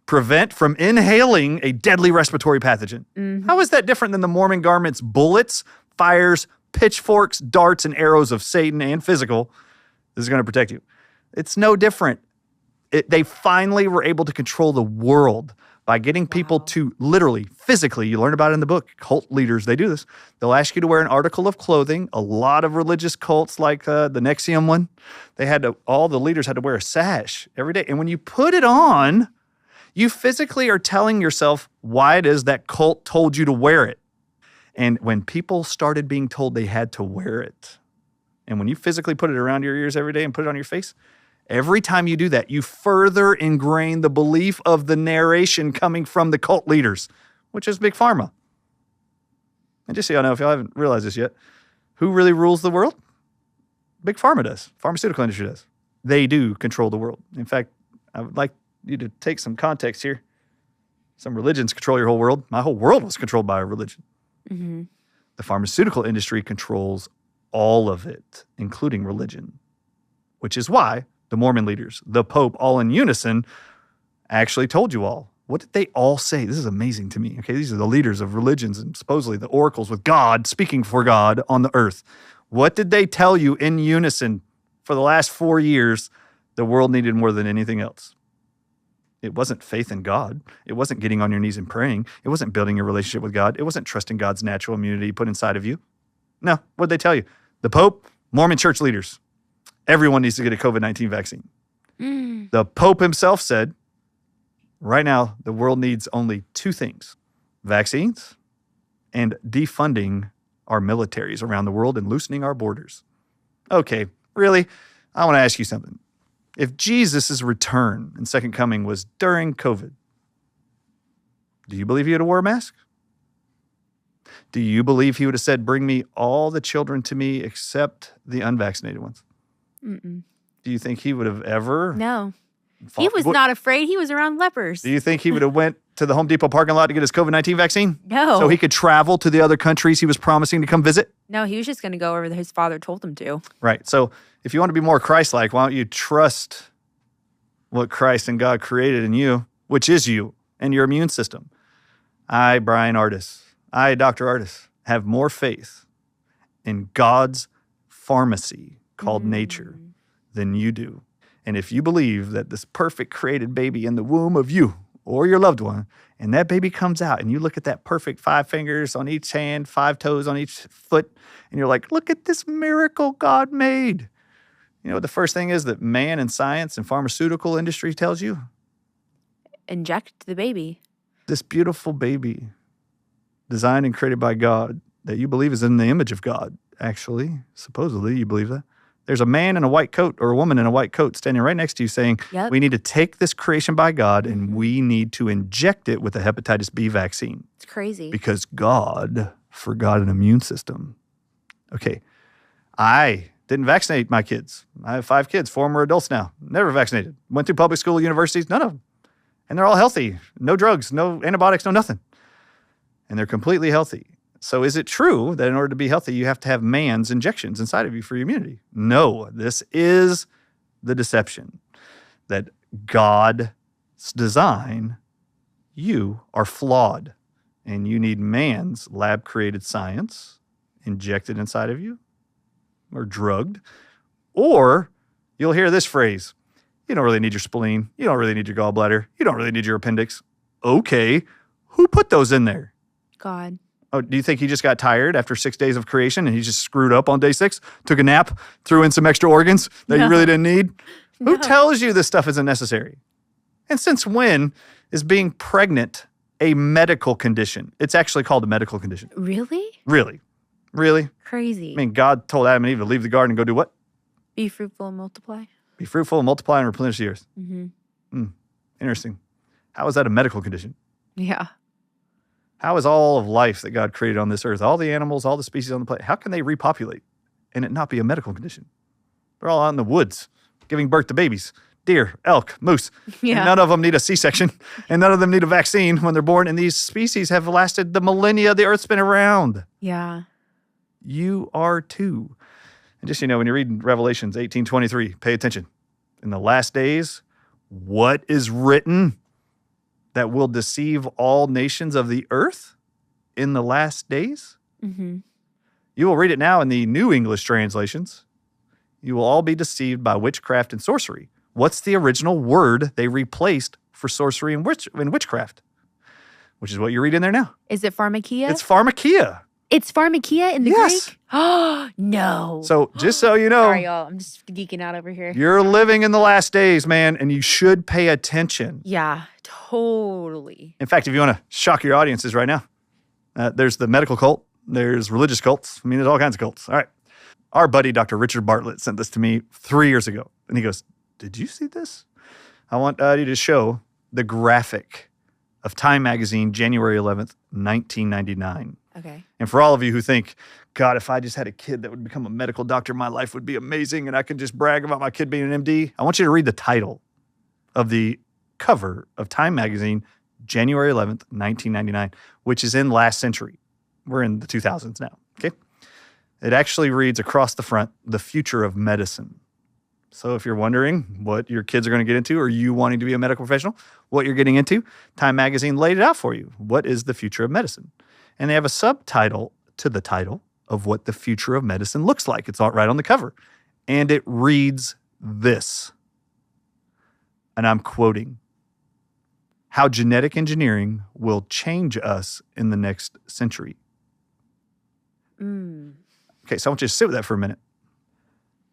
Prevent from inhaling a deadly respiratory pathogen. How is that different than the Mormon garments? Bullets, fires, pitchforks, darts, and arrows of Satan and physical. This is going to protect you. It's no different. They finally were able to control the world by getting people to literally, physically, you learn about it in the book, cult leaders, they do this. They'll ask you to wear an article of clothing. A lot of religious cults like the Nexium one, all the leaders had to wear a sash every day. And when you put it on, you physically are telling yourself why it is that cult told you to wear it. And when people started being told they had to wear it, and when you physically put it around your ears every day and put it on your face, every time you do that, you further ingrain the belief of the narration coming from the cult leaders, which is Big Pharma. And just so y'all know, if y'all haven't realized this yet, who really rules the world? Big Pharma does. Pharmaceutical industry does. They do control the world. In fact, I would like you to take some context here. Some religions control your whole world. My whole world was controlled by a religion. The pharmaceutical industry controls all of it, including religion, which is why the Mormon leaders, the Pope, all in unison, actually told you all. What did they all say? This is amazing to me. Okay, these are the leaders of religions and supposedly the oracles with God, speaking for God on the earth. What did they tell you in unison for the last 4 years the world needed more than anything else? It wasn't faith in God. It wasn't getting on your knees and praying. It wasn't building your relationship with God. It wasn't trusting God's natural immunity put inside of you. No, what did they tell you? The Pope, Mormon church leaders, everyone needs to get a COVID-19 vaccine. The Pope himself said, right now, the world needs only 2 things, vaccines and defunding our militaries around the world and loosening our borders. Okay, really? I want to ask you something. If Jesus' return and second coming was during COVID, do you believe he would have wore a mask? Do you believe he would have said, bring me all the children to me except the unvaccinated ones? Do you think he would have ever? No. He was not afraid. He was around lepers. Do you think he would have went to the Home Depot parking lot to get his COVID-19 vaccine? No. So he could travel to the other countries he was promising to come visit? No, he was just going to go where his father told him to. Right. So if you want to be more Christ-like, why don't you trust what Christ and God created in you, which is you and your immune system? I, Bryan Ardis, Dr. Ardis, have more faith in God's pharmacy called nature than you do. And if you believe that this perfect created baby in the womb of you or your loved one, and that baby comes out and you look at that perfect 5 fingers on each hand, 5 toes on each foot, and you're like, look at this miracle God made. You know what the first thing is that man and science and pharmaceutical industry tells you? Inject the baby. This beautiful baby designed and created by God that you believe is in the image of God, actually, supposedly you believe that. There's a man in a white coat or a woman in a white coat standing right next to you saying, we need to take this creation by God and we need to inject it with a hepatitis B vaccine. It's crazy. Because God forgot an immune system. Okay, I didn't vaccinate my kids. I have 5 kids, 4 of them are adults now. Never vaccinated. Went through public school, universities, none of them. And they're all healthy. No drugs, no antibiotics, no nothing. And they're completely healthy. So is it true that in order to be healthy, you have to have man's injections inside of you for your immunity? No, this is the deception that God's design, you are flawed and you need man's lab-created science injected inside of you or drugged. Or you'll hear this phrase, You don't really need your spleen. You don't really need your gallbladder. You don't really need your appendix. Okay, who put those in there? God. Oh, do you think he just got tired after 6 days of creation and he just screwed up on day 6, took a nap, threw in some extra organs that you really didn't need? Who tells you this stuff isn't necessary? And since when is being pregnant a medical condition? It's actually called a medical condition. Really? Really? Really? Crazy. I mean, God told Adam and Eve to leave the garden and go do what? Be fruitful and multiply. Be fruitful and multiply and replenish the earth. Mm-hmm. Interesting. How is that a medical condition? Yeah. How is all of life that God created on this earth, all the animals, all the species on the planet, how can they repopulate and it not be a medical condition? They're all out in the woods giving birth to babies, deer, elk, moose. Yeah. And none of them need a C-section and none of them need a vaccine when they're born. And these species have lasted the millennia the earth's been around. Yeah. You are too. And just, when you read Revelations 18:23, pay attention. In the last days, what is written that will deceive all nations of the earth in the last days? Mm-hmm. You will read it now in the New English translations. You will all be deceived by witchcraft and sorcery. What's the original word they replaced for sorcery and witchcraft? Which is what you read in there now. Is it pharmakia? It's pharmakia. It's pharmakia in the Yes. Greek? Oh, no. So just so you know, Sorry, y'all. I'm just geeking out over here. you're living in the last days, man, and you should pay attention. Yeah, totally. In fact, if you want to shock your audiences right now, there's the medical cult. There's religious cults. I mean, there's all kinds of cults. All right. Our buddy, Dr. Richard Bartlett, sent this to me 3 years ago. And he goes, did you see this? I want you to show the graphic of Time Magazine, January 11th, 1999. Okay. And for all of you who think, God, if I just had a kid that would become a medical doctor, my life would be amazing and I could just brag about my kid being an MD, I want you to read the title of the cover of Time Magazine, January 11th, 1999, which is in last century. We're in the 2000s now, okay? It actually reads across the front, the future of medicine. So if you're wondering what your kids are going to get into or you wanting to be a medical professional, what you're getting into, Time Magazine laid it out for you. What is the future of medicine? And they have a subtitle to the title of what the future of medicine looks like. It's all right on the cover. And it reads this. And I'm quoting, how genetic engineering will change us in the next century. Okay, so I want you to sit with that for a minute.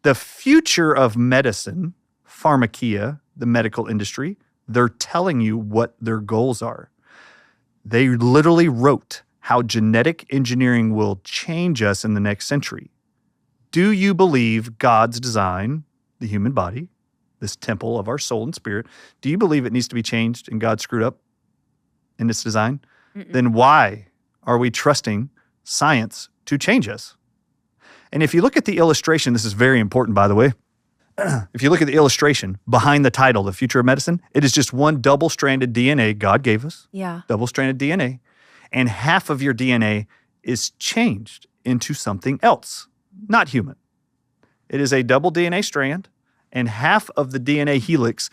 The future of medicine, pharmakia, the medical industry, they're telling you what their goals are. They literally wrote how genetic engineering will change us in the next century. Do you believe God's design, the human body, this temple of our soul and spirit, do you believe it needs to be changed and God screwed up in its design? Then why are we trusting science to change us? And if you look at the illustration, this is very important, by the way. If you look at the illustration behind the title, The Future of Medicine, it is just one double-stranded DNA God gave us. Yeah. Double-stranded DNA. And half of your DNA is changed into something else, not human. It is a double DNA strand, and half of the DNA helix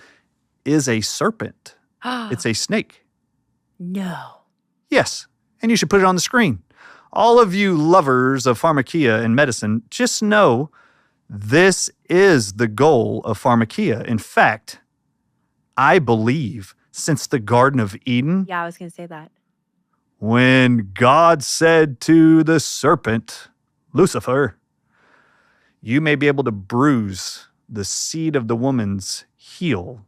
is a serpent. It's a snake. No. Yes, and you should put it on the screen. All of you lovers of pharmakia and medicine, just know this is the goal of pharmakia. In fact, I believe since the Garden of Eden, Yeah, I was going to say that. when God said to the serpent, Lucifer, you may be able to bruise the seed of the woman's heel,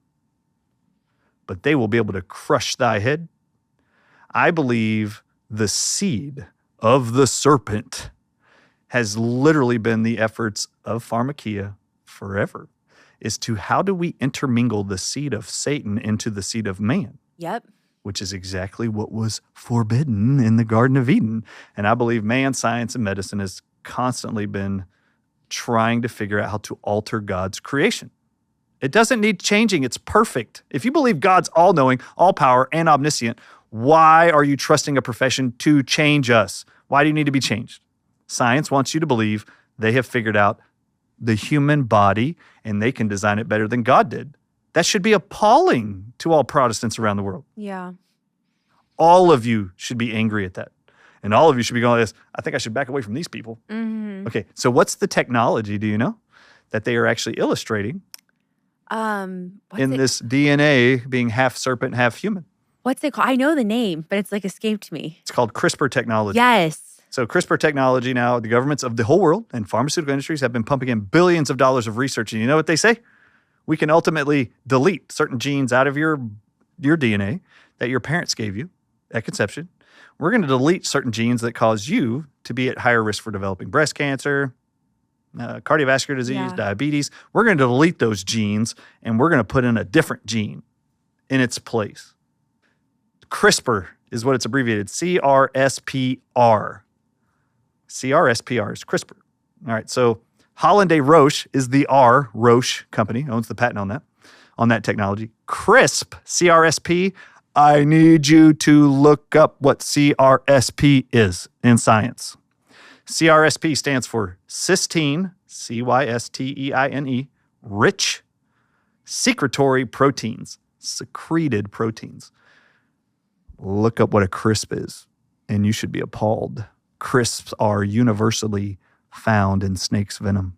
but they will be able to crush thy head. I believe the seed of the serpent has literally been the efforts of pharmakia forever, is to how do we intermingle the seed of Satan into the seed of man? Yep. Which is exactly what was forbidden in the Garden of Eden. And I believe man, science, and medicine has constantly been trying to figure out how to alter God's creation. It doesn't need changing. It's perfect. If you believe God's all-knowing, all-power, and omniscient, why are you trusting a profession to change us? Why do you need to be changed? Science wants you to believe they have figured out the human body and they can design it better than God did. That should be appalling to all Protestants around the world. Yeah. All of you should be angry at that. And all of you should be going like this, I think I should back away from these people. Mm-hmm. Okay, so what's the technology, do you know, that they are actually illustrating What's in it? this DNA being half serpent, half human. What's it called? I know the name, but it's like escaped me. It's called CRISPR technology. Yes. So CRISPR technology now, the governments of the whole world and pharmaceutical industries have been pumping in billions of dollars of research. And you know what they say? We can ultimately delete certain genes out of your DNA that your parents gave you at conception. We're going to delete certain genes that cause you to be at higher risk for developing breast cancer, cardiovascular disease, diabetes. We're going to delete those genes, and we're going to put in a different gene in its place. CRISPR is what it's abbreviated, CRSPR. CRSPR is CRISPR. All right, so Hollanday Roche is the Roche company, owns the patent on that technology. CRSP, I need you to look up what CRSP is in science. CRSP stands for cysteine, cysteine, rich secretory proteins, secreted proteins. Look up what a CRISP is, and you should be appalled. CRISPs are universally found in snakes' venom.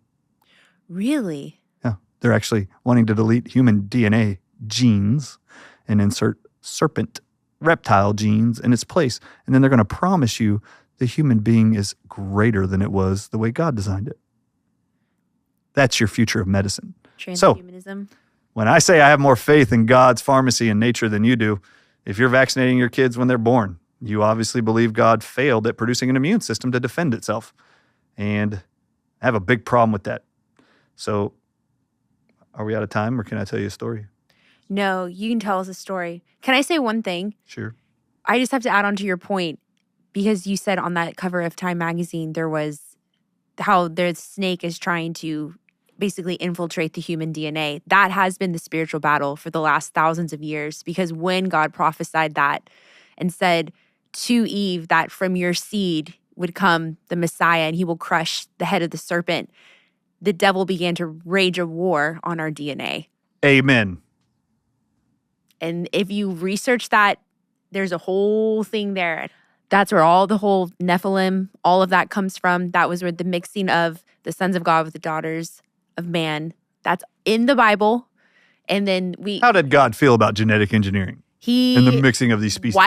Really? Yeah, they're actually wanting to delete human DNA genes and insert serpent reptile genes in its place. And then they're going to promise you the human being is greater than it was the way God designed it. That's your future of medicine. Transhumanism. So, when I say I have more faith in God's pharmacy and nature than you do, if you're vaccinating your kids when they're born, you obviously believe God failed at producing an immune system to defend itself. And I have a big problem with that. So, are we out of time, or can I tell you a story? No, you can tell us a story. Can I say one thing? Sure. I just have to add on to your point, because you said on that cover of Time magazine, there was how the snake is trying to basically infiltrate the human DNA. That has been the spiritual battle for the last thousands of years, because when God prophesied that and said to Eve that from your seed would come the Messiah and he will crush the head of the serpent, the devil began to wage a war on our DNA. Amen. And if you research that, there's a whole thing there. That's where all the whole Nephilim, all of that comes from. That was where the mixing of the sons of God with the daughters of man. That's in the Bible. And then How did God feel about genetic engineering and the mixing of these species?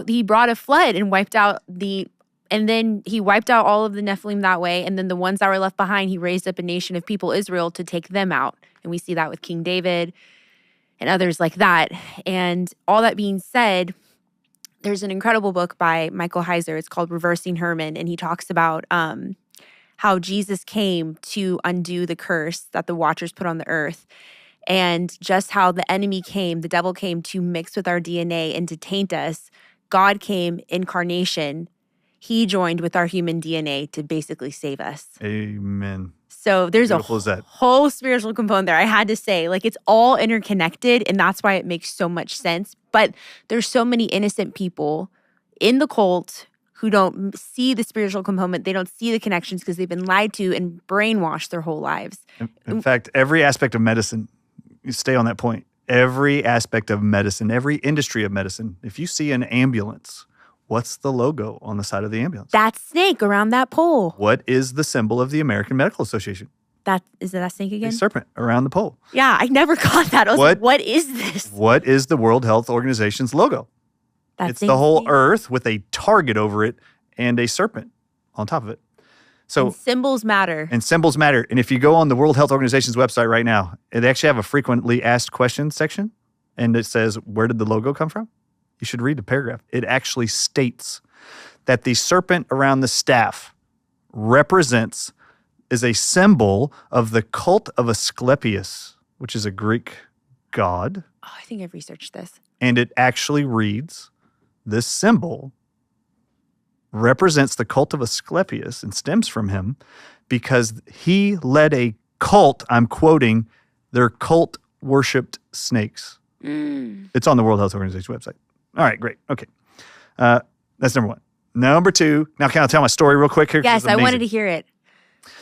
He brought a flood and then he wiped out all of the Nephilim that way. And then the ones that were left behind, he raised up a nation of people, Israel, to take them out. And we see that with King David and others like that. And all that being said, there's an incredible book by Michael Heiser. It's called Reversing Herman. And he talks about how Jesus came to undo the curse that the Watchers put on the earth. And just how the devil came to mix with our DNA and to taint us. God came, incarnation. He joined with our human DNA to basically save us. Amen. So there's a whole spiritual component there. I had to say, like, it's all interconnected, and that's why it makes so much sense. But there's so many innocent people in the cult who don't see the spiritual component. They don't see the connections because they've been lied to and brainwashed their whole lives. In fact, every aspect of medicine, you stay on that point, every aspect of medicine, every industry of medicine, if you see an ambulance, what's the logo on the side of the ambulance? That snake around that pole. What is the symbol of the American Medical Association? Is that snake again? A serpent around the pole. Yeah, I never caught that. I was like, what is this? What is the World Health Organization's logo? It's the whole earth with a target over it and a serpent on top of it. So and symbols matter. And symbols matter. And if you go on the World Health Organization's website right now, they actually have a frequently asked questions section, and it says, where did the logo come from? You should read the paragraph. It actually states that the serpent around the staff is a symbol of the cult of Asclepius, which is a Greek god. Oh, I think I've researched this. And it actually reads, this symbol represents the cult of Asclepius and stems from him because he led a cult, I'm quoting, their cult worshipped snakes. It's on the World Health Organization website. All right, great. Okay. That's number one. Number two, now can I tell my story real quick here? Yes, I wanted to hear it.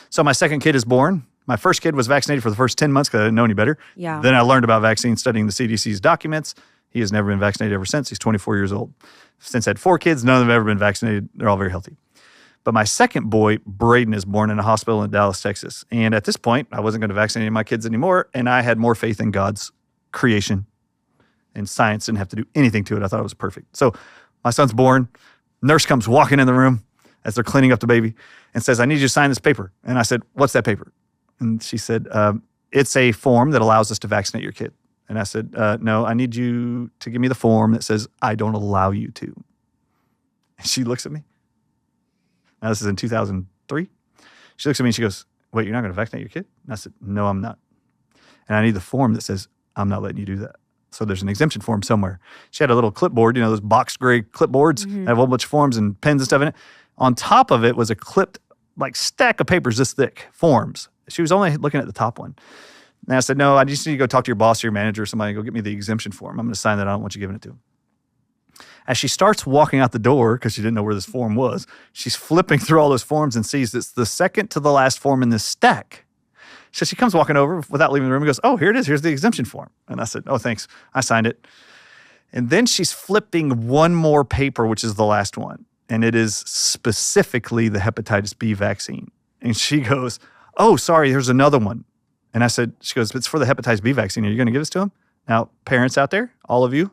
So my second kid is born. My first kid was vaccinated for the first 10 months because I didn't know any better. Yeah. Then I learned about vaccines studying the CDC's documents. He has never been vaccinated ever since. He's 24 years old. Since I had 4 kids, none of them have ever been vaccinated. They're all very healthy. But my second boy, Braden, is born in a hospital in Dallas, Texas. And at this point, I wasn't going to vaccinate my kids anymore. And I had more faith in God's creation, and science didn't have to do anything to it. I thought it was perfect. So my son's born. Nurse comes walking in the room as they're cleaning up the baby and says, I need you to sign this paper. And I said, what's that paper? And she said, it's a form that allows us to vaccinate your kid. And I said, no, I need you to give me the form that says, I don't allow you to. And she looks at me. Now, this is in 2003. She looks at me and she goes, wait, you're not going to vaccinate your kid? And I said, no, I'm not. And I need the form that says, I'm not letting you do that. So there's an exemption form somewhere. She had a little clipboard, those boxed gray clipboards that have a whole bunch of forms and pens and stuff in it. On top of it was a clipped, stack of papers this thick, forms. She was only looking at the top one. And I said, no, I just need to go talk to your boss or your manager or somebody and go get me the exemption form. I'm going to sign that. I don't want you giving it to him. As she starts walking out the door, because she didn't know where this form was, she's flipping through all those forms and sees it's the second to the last form in this stack. So she comes walking over without leaving the room and goes, oh, here it is. Here's the exemption form. And I said, oh, thanks. I signed it. And then she's flipping one more paper, which is the last one. And it is specifically the hepatitis B vaccine. And she goes, oh, sorry, there's another one. And I said, she goes, it's for the hepatitis B vaccine. Are you going to give this to him? Now, parents out there, all of you,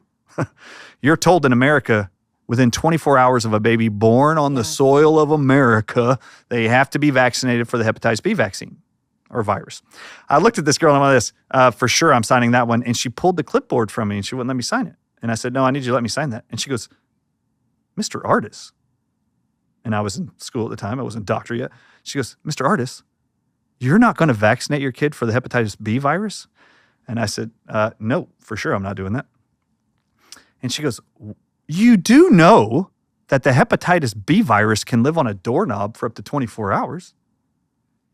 you're told in America within 24 hours of a baby born on the soil of America, they have to be vaccinated for the hepatitis B vaccine or virus. I looked at this girl and I went, for sure I'm signing that one. And she pulled the clipboard from me and she wouldn't let me sign it. And I said, no, I need you to let me sign that. And she goes, Mr. Ardis. And I was in school at the time. I wasn't a doctor yet. She goes, Mr. Ardis, you're not going to vaccinate your kid for the hepatitis B virus? And I said, no, for sure I'm not doing that. And she goes, you do know that the hepatitis B virus can live on a doorknob for up to 24 hours.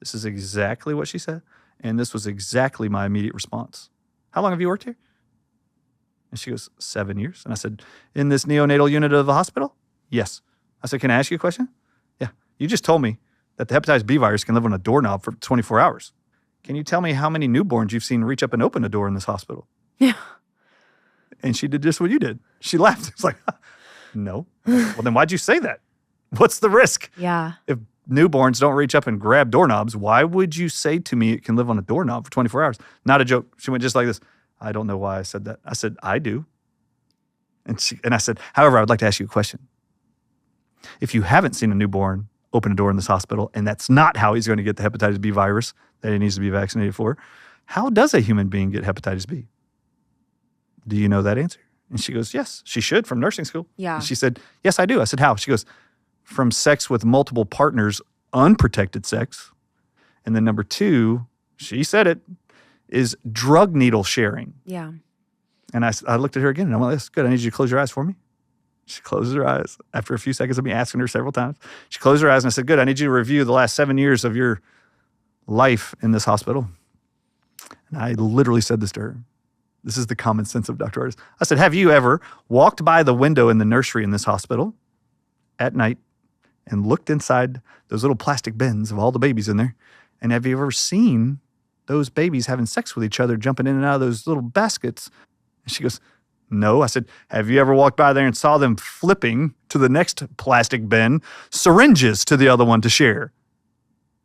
This is exactly what she said. And this was exactly my immediate response. How long have you worked here? And she goes, 7 years. And I said, in this neonatal unit of the hospital? Yes. I said, can I ask you a question? Yeah. You just told me that the hepatitis B virus can live on a doorknob for 24 hours. Can you tell me how many newborns you've seen reach up and open a door in this hospital? Yeah. And she did just what you did. She laughed. It's like, no. Well, then why'd you say that? What's the risk? Yeah. If newborns don't reach up and grab doorknobs, why would you say to me it can live on a doorknob for 24 hours? Not a joke. She went just like this. I don't know why I said that. I said, I do. And I said, however, I would like to ask you a question. If you haven't seen a newborn open a door in this hospital, and that's not how he's going to get the hepatitis B virus that he needs to be vaccinated for, how does a human being get hepatitis B? Do you know that answer? And she goes, yes, she should from nursing school. Yeah. And she said, yes, I do. I said, how? She goes, from sex with multiple partners, unprotected sex. And then number 2, she said it, is drug needle sharing. Yeah. And I looked at her again and I went, that's good. I need you to close your eyes for me. She closes her eyes. After a few seconds of me asking her several times, she closed her eyes and I said, good, I need you to review the last 7 years of your life in this hospital. And I literally said this to her. This is the common sense of Dr. Ardis. I said, have you ever walked by the window in the nursery in this hospital at night and looked inside those little plastic bins of all the babies in there? And have you ever seen those babies having sex with each other, jumping in and out of those little baskets? And she goes, no. I said, have you ever walked by there and saw them flipping to the next plastic bin, syringes to the other one to share?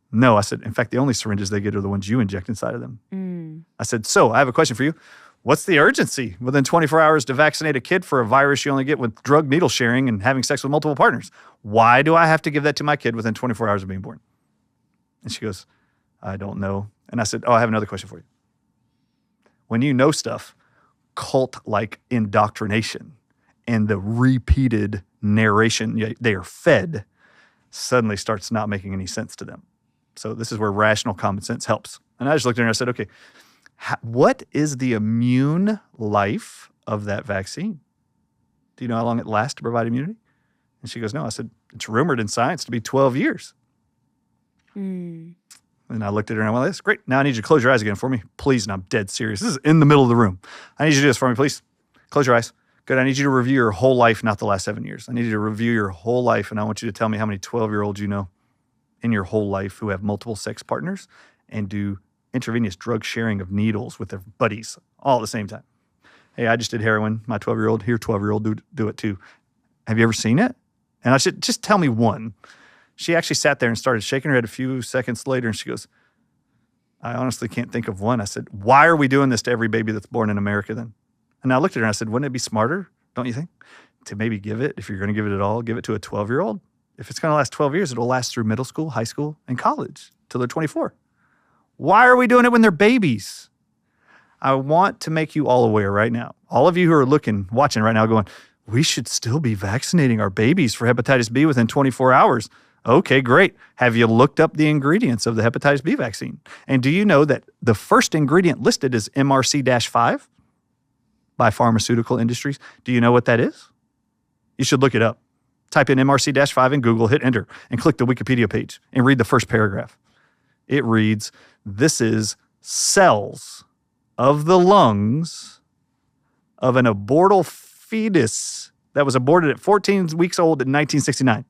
No. I said, in fact, the only syringes they get are the ones you inject inside of them. I said, so I have a question for you. What's the urgency within 24 hours to vaccinate a kid for a virus you only get with drug needle sharing and having sex with multiple partners? Why do I have to give that to my kid within 24 hours of being born? And she goes, I don't know. And I said, oh, I have another question for you. When you know stuff, cult-like indoctrination and the repeated narration they are fed suddenly starts not making any sense to them. So this is where rational common sense helps. And I just looked at her and I said, okay, what is the immune life of that vaccine? Do you know how long it lasts to provide immunity? And she goes, no. I said, it's rumored in science to be 12 years. And I looked at her and I went, that's great. Now I need you to close your eyes again for me, please. And I'm dead serious. This is in the middle of the room. I need you to do this for me, please. Close your eyes. Good. I need you to review your whole life, not the last 7 years. I need you to review your whole life, and I want you to tell me how many 12-year-olds you know in your whole life who have multiple sex partners and do intravenous drug sharing of needles with their buddies all at the same time. Hey, I just did heroin. My 12-year-old, here, 12-year-old, do it too. Have you ever seen it? And I said, just tell me one. She actually sat there and started shaking her head a few seconds later, and she goes, I honestly can't think of one. I said, why are we doing this to every baby that's born in America then? And I looked at her and I said, wouldn't it be smarter, don't you think, to maybe give it, if you're going to give it at all, give it to a 12-year-old? If it's going to last 12 years, it'll last through middle school, high school, and college till they're 24. Why are we doing it when they're babies? I want to make you all aware right now, all of you who are watching right now going, we should still be vaccinating our babies for hepatitis B within 24 hours. Okay, great. Have you looked up the ingredients of the hepatitis B vaccine? And do you know that the first ingredient listed is MRC-5 by pharmaceutical industries? Do you know what that is? You should look it up. Type in MRC-5 in Google, hit enter, and click the Wikipedia page and read the first paragraph. It reads, this is cells of the lungs of an abortal fetus that was aborted at 14 weeks old in 1969.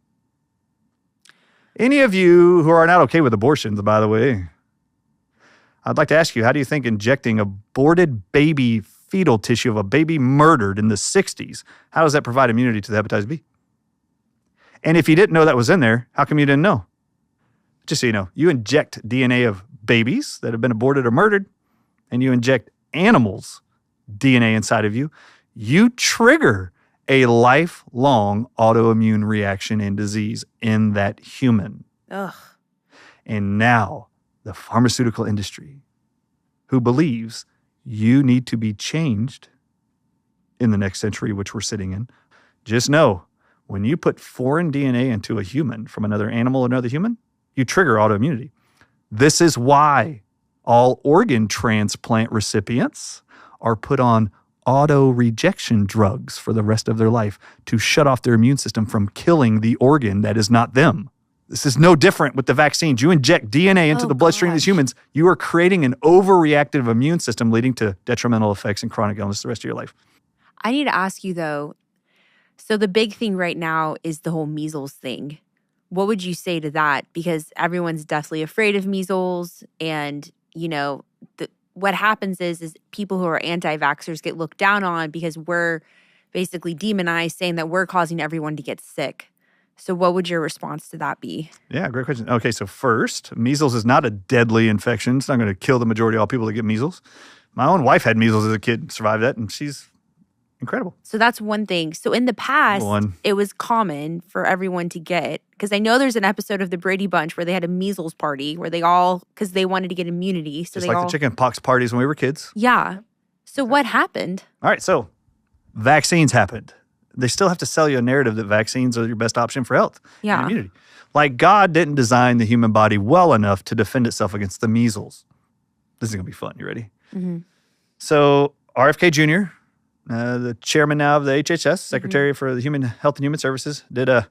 Any of you who are not okay with abortions, by the way, I'd like to ask you, how do you think injecting aborted baby fetal tissue of a baby murdered in the 60s, how does that provide immunity to the hepatitis B? And if you didn't know that was in there, how come you didn't know? Just so you know, you inject DNA of babies that have been aborted or murdered, and you inject animals' DNA inside of you, you trigger a lifelong autoimmune reaction and disease in that human. Ugh. And now the pharmaceutical industry, who believes you need to be changed in the next century, which we're sitting in, just know when you put foreign DNA into a human from another animal or another human, you trigger autoimmunity. This is why all organ transplant recipients are put on auto-rejection drugs for the rest of their life to shut off their immune system from killing the organ that is not them. This is no different with the vaccines. You inject DNA into the bloodstream of these humans, you are creating an overreactive immune system leading to detrimental effects and chronic illness the rest of your life. I need to ask you though, so the big thing right now is the whole measles thing. What would you say to that? Because everyone's deathly afraid of measles, and what happens is people who are anti-vaxxers get looked down on because we're basically demonized, saying that we're causing everyone to get sick. So what would your response to that be? Yeah, great question. Okay, so first, measles is not a deadly infection. It's not going to kill the majority of all people that get measles. My own wife had measles as a kid, survived that, and she's incredible. So that's one thing. So in the past, it was common for everyone to get, because I know there's an episode of the Brady Bunch where they had a measles party where they all, because they wanted to get immunity. So just like the chicken pox parties when we were kids. Yeah. So what happened? All right, so vaccines happened. They still have to sell you a narrative that vaccines are your best option for health and immunity. Like God didn't design the human body well enough to defend itself against the measles. This is going to be fun. You ready? Mm-hmm. So RFK Jr., the chairman now of the HHS, Secretary for the Human Health and Human Services, did a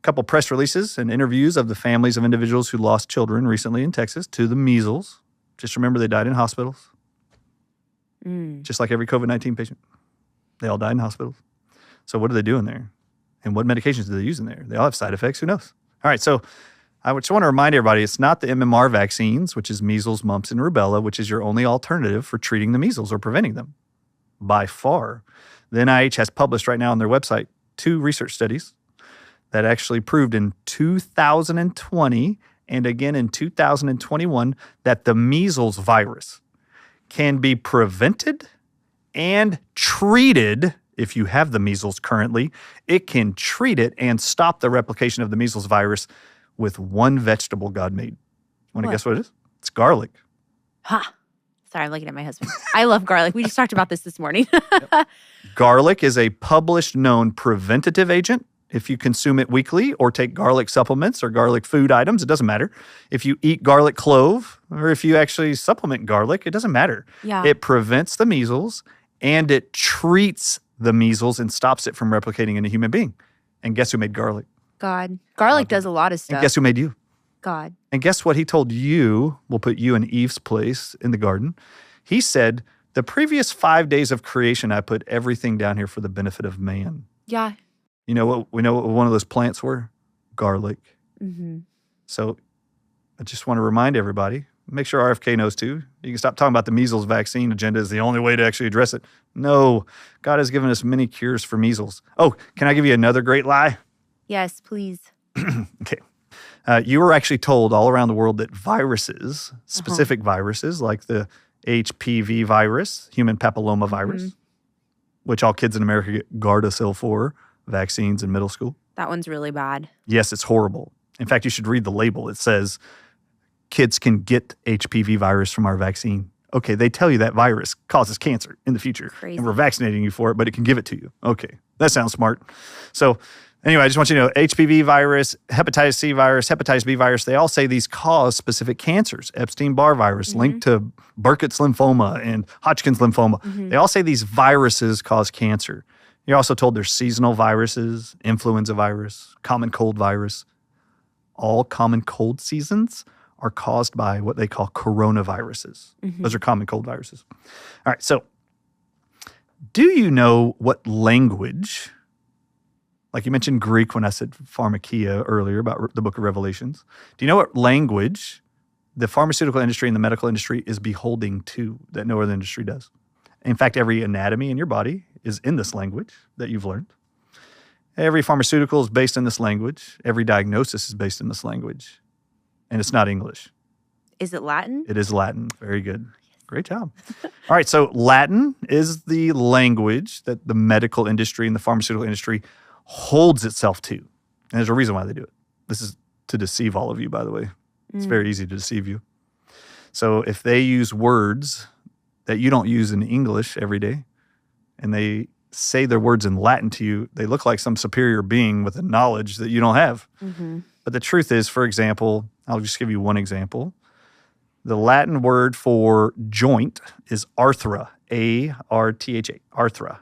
couple press releases and interviews of the families of individuals who lost children recently in Texas to the measles. Just remember, they died in hospitals. Just like every COVID-19 patient. They all died in hospitals. So what are they doing there? And what medications do they use in there? They all have side effects. Who knows? All right, so I just want to remind everybody, it's not the MMR vaccines, which is measles, mumps, and rubella, which is your only alternative for treating the measles or preventing them. By far. The NIH has published right now on their website 2 research studies that actually proved in 2020 and again in 2021 that the measles virus can be prevented and treated. If you have the measles currently, it can treat it and stop the replication of the measles virus with one vegetable God made. Want to guess what it is? It's garlic. Ha! Sorry, I'm looking at my husband. I love garlic. We just talked about this morning. Yep. Garlic is a published known preventative agent. If you consume it weekly or take garlic supplements or garlic food items, it doesn't matter. If you eat garlic clove or if you actually supplement garlic, it doesn't matter. Yeah. It prevents the measles and it treats the measles and stops it from replicating in a human being. And guess who made garlic? God. Garlic does a lot of stuff. And guess who made you? God. And guess what he told you? We'll put you in Eve's place in the garden. He said, the previous 5 days of creation, I put everything down here for the benefit of man. Yeah. You know what? We know what one of those plants were? Garlic. Mm-hmm. So I just want to remind everybody, make sure RFK knows too. You can stop talking about the measles vaccine agenda is the only way to actually address it. No, God has given us many cures for measles. Oh, can I give you another great lie? Yes, please. Okay. You were actually told all around the world that viruses, specific viruses like the HPV virus, human papilloma virus, which all kids in America get Gardasil for, vaccines in middle school. That one's really bad. Yes, it's horrible. In fact, you should read the label. It says kids can get HPV virus from our vaccine. Okay, they tell you that virus causes cancer in the future. Crazy. And we're vaccinating you for it, but it can give it to you. Okay, that sounds smart. So anyway, I just want you to know HPV virus, hepatitis C virus, hepatitis B virus, they all say these cause specific cancers. Epstein-Barr virus linked to Burkitt's lymphoma and Hodgkin's lymphoma. They all say these viruses cause cancer. You're also told there's seasonal viruses, influenza virus, common cold virus. All common cold seasons are caused by what they call coronaviruses. Those are common cold viruses. All right, so do you know what language, like you mentioned Greek when I said pharmakia earlier about the book of Revelations. Do you know what language the pharmaceutical industry and the medical industry is beholding to that no other industry does? In fact, every anatomy in your body is in this language that you've learned. Every pharmaceutical is based in this language. Every diagnosis is based in this language. And it's not English. Is it Latin? It is Latin. Very good. Great job. All right, so Latin is the language that the medical industry and the pharmaceutical industry holds itself to. And there's a reason why they do it. This is to deceive all of you, by the way. It's very easy to deceive you. So if they use words that you don't use in English every day, and they say their words in Latin to you, they look like some superior being with a knowledge that you don't have. But the truth is, for example, I'll just give you one example. The Latin word for joint is arthra, A-R-T-H-A, arthra,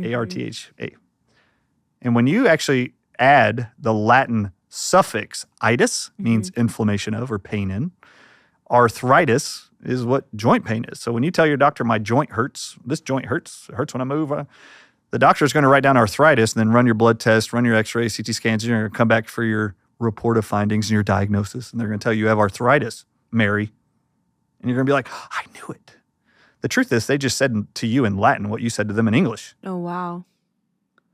A-R-T-H-A. And when you actually add the Latin suffix itis, means inflammation of or pain in, arthritis is what joint pain is. So when you tell your doctor, my joint hurts, this joint hurts, it hurts when I move, the doctor is going to write down arthritis and then run your blood test, run your x-rays, CT scans, and you're going to come back for your report of findings and your diagnosis. And they're going to tell you have arthritis, Mary. And you're going to be like, I knew it. The truth is they just said to you in Latin what you said to them in English. Oh, wow.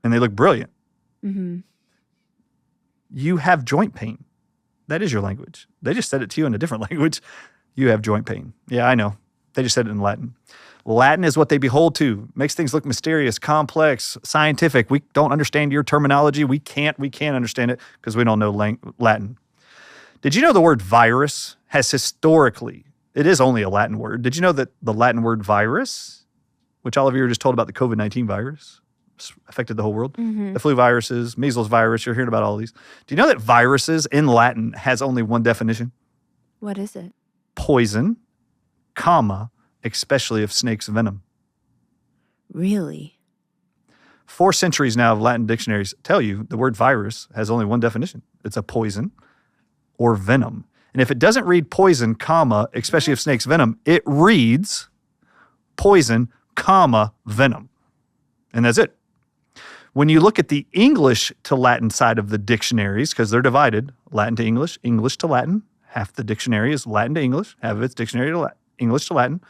And they look brilliant. You have joint pain. That is your language. They just said it to you in a different language. You have joint pain. Yeah, I know. They just said it in Latin. Latin is what they behold to. Makes things look mysterious, complex, scientific. We don't understand your terminology. We can't understand it because we don't know Latin. Did you know the word virus has historically, it is only a Latin word. Did you know that the Latin word virus, which all of you were just told about the COVID-19 virus, affected the whole world? The flu viruses, measles virus, you're hearing about all these. Do you know that viruses in Latin has only one definition? What is it? Poison, comma, especially of snake's venom. Really? 4 centuries now of Latin dictionaries tell you the word virus has only one definition. It's a poison or venom. And if it doesn't read poison, comma, especially of snake's venom, it reads poison, comma, venom. And that's it. When you look at the English to Latin side of the dictionaries, because they're divided, Latin to English, English to Latin, half the dictionary is Latin to English, half of it's dictionary to English to Latin.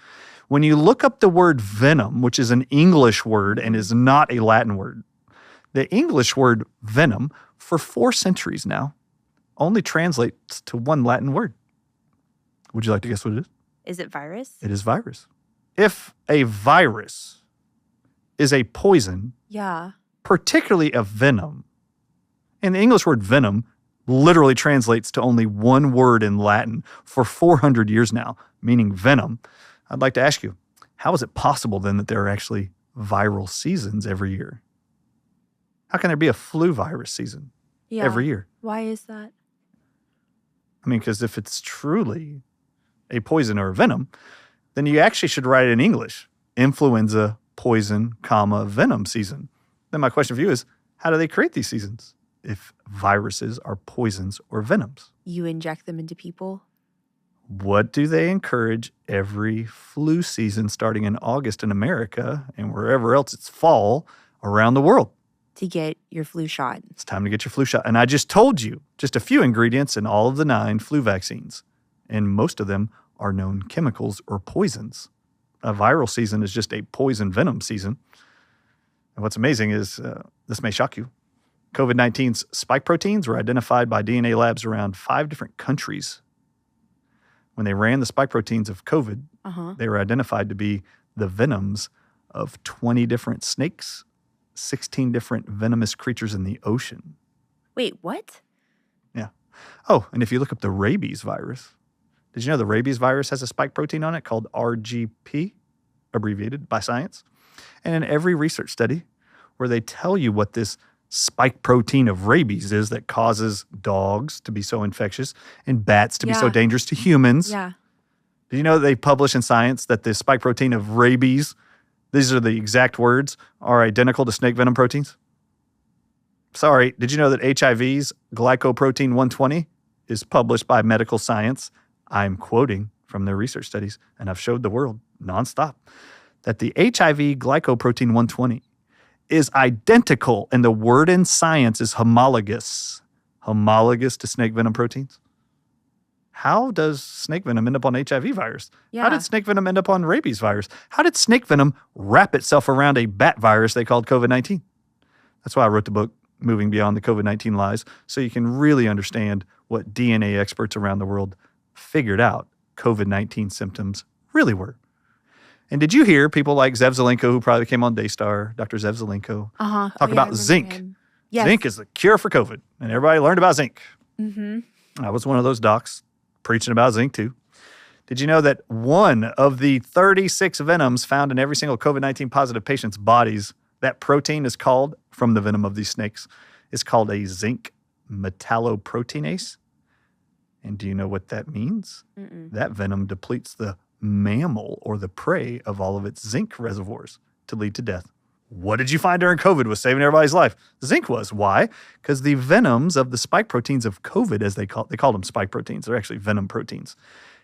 When you look up the word venom, which is an English word and is not a Latin word, the English word venom for 4 centuries now only translates to one Latin word. Would you like to guess what it is? Is it virus? It is virus. If a virus is a poison, Yeah. particularly a venom, and the English word venom literally translates to only one word in Latin for 400 years now, meaning venom, I'd like to ask you, how is it possible then that there are actually viral seasons every year? How can there be a flu virus season every year? Why is that? I mean, because if it's truly a poison or a venom, then you actually should write it in English. Influenza, poison, comma, venom season. Then my question for you is, how do they create these seasons if viruses are poisons or venoms? You inject them into people? What do they encourage every flu season starting in August in America and wherever else it's fall around the world? To get your flu shot. It's time to get your flu shot. And I just told you just a few ingredients in all of the 9 flu vaccines. And most of them are known chemicals or poisons. A viral season is just a poison venom season. And what's amazing is, this may shock you, COVID-19's spike proteins were identified by DNA labs around 5 different countries. When they ran the spike proteins of COVID, they were identified to be the venoms of 20 different snakes, 16 different venomous creatures in the ocean. Wait, what? Yeah. Oh, and if you look up the rabies virus, did you know the rabies virus has a spike protein on it called RGP, abbreviated by science? And in every research study where they tell you what this spike protein of rabies is that causes dogs to be so infectious and bats to be so dangerous to humans. Yeah. Did you know they publish in Science that the spike protein of rabies, these are the exact words, are identical to snake venom proteins? Sorry, did you know that HIV's glycoprotein 120 is published by Medical Science? I'm quoting from their research studies, and I've showed the world nonstop that the HIV glycoprotein 120 is identical, and the word in science is homologous to snake venom proteins. How does snake venom end up on HIV virus? Yeah. How did snake venom end up on rabies virus? How did snake venom wrap itself around a bat virus they called COVID-19? That's why I wrote the book, Moving Beyond the COVID-19 Lies, so you can really understand what DNA experts around the world figured out COVID-19 symptoms really were. And did you hear people like Zev Zelenko, who probably came on Daystar, Dr. Zev Zelenko, talk about zinc? Yes. Zinc is the cure for COVID, and everybody learned about zinc. Mm-hmm. I was one of those docs preaching about zinc too. Did you know that one of the 36 venoms found in every single COVID-19 positive patient's bodies, that protein is called, from the venom of these snakes, is called a zinc metalloproteinase? And do you know what that means? That venom depletes the mammal or the prey of all of its zinc reservoirs to lead to death. What did you find during COVID was saving everybody's life? Zinc was. Why? Because the venoms of the spike proteins of COVID, as they called them spike proteins. They're actually venom proteins.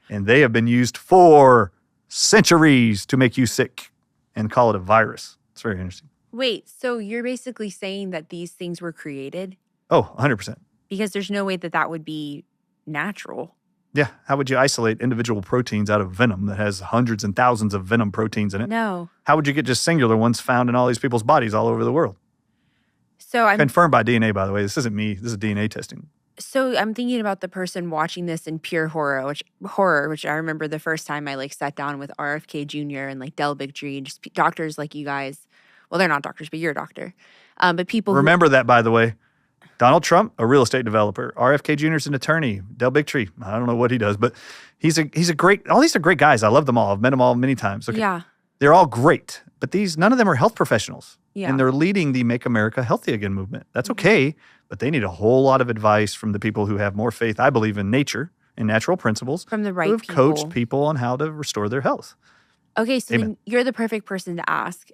And they have been used for centuries to make you sick and call it a virus. It's very interesting. Wait, so you're basically saying that these things were created? Oh, 100%. Because there's no way that that would be natural. Yeah. How would you isolate individual proteins out of venom that has hundreds and thousands of venom proteins in it? No. How would you get just singular ones found in all these people's bodies all over the world? So I'm confirmed by DNA, by the way. This isn't me. This is DNA testing. So I'm thinking about the person watching this in pure horror, which I remember the first time I sat down with RFK Jr. and Del Bigtree, just doctors like you guys. Well, they're not doctors, but you're a doctor. But people remember that, by the way. Donald Trump, a real estate developer. RFK Jr. is an attorney. Del Bigtree, I don't know what he does, but he's a great. All these are great guys. I love them all. I've met them all many times. Okay. Yeah, they're all great, but none of them are health professionals. Yeah, and they're leading the Make America Healthy Again movement. That's okay, but they need a whole lot of advice from the people who have more faith, I believe, in nature and natural principles. From the right who have people. coached people on how to restore their health. Okay, so then you're the perfect person to ask.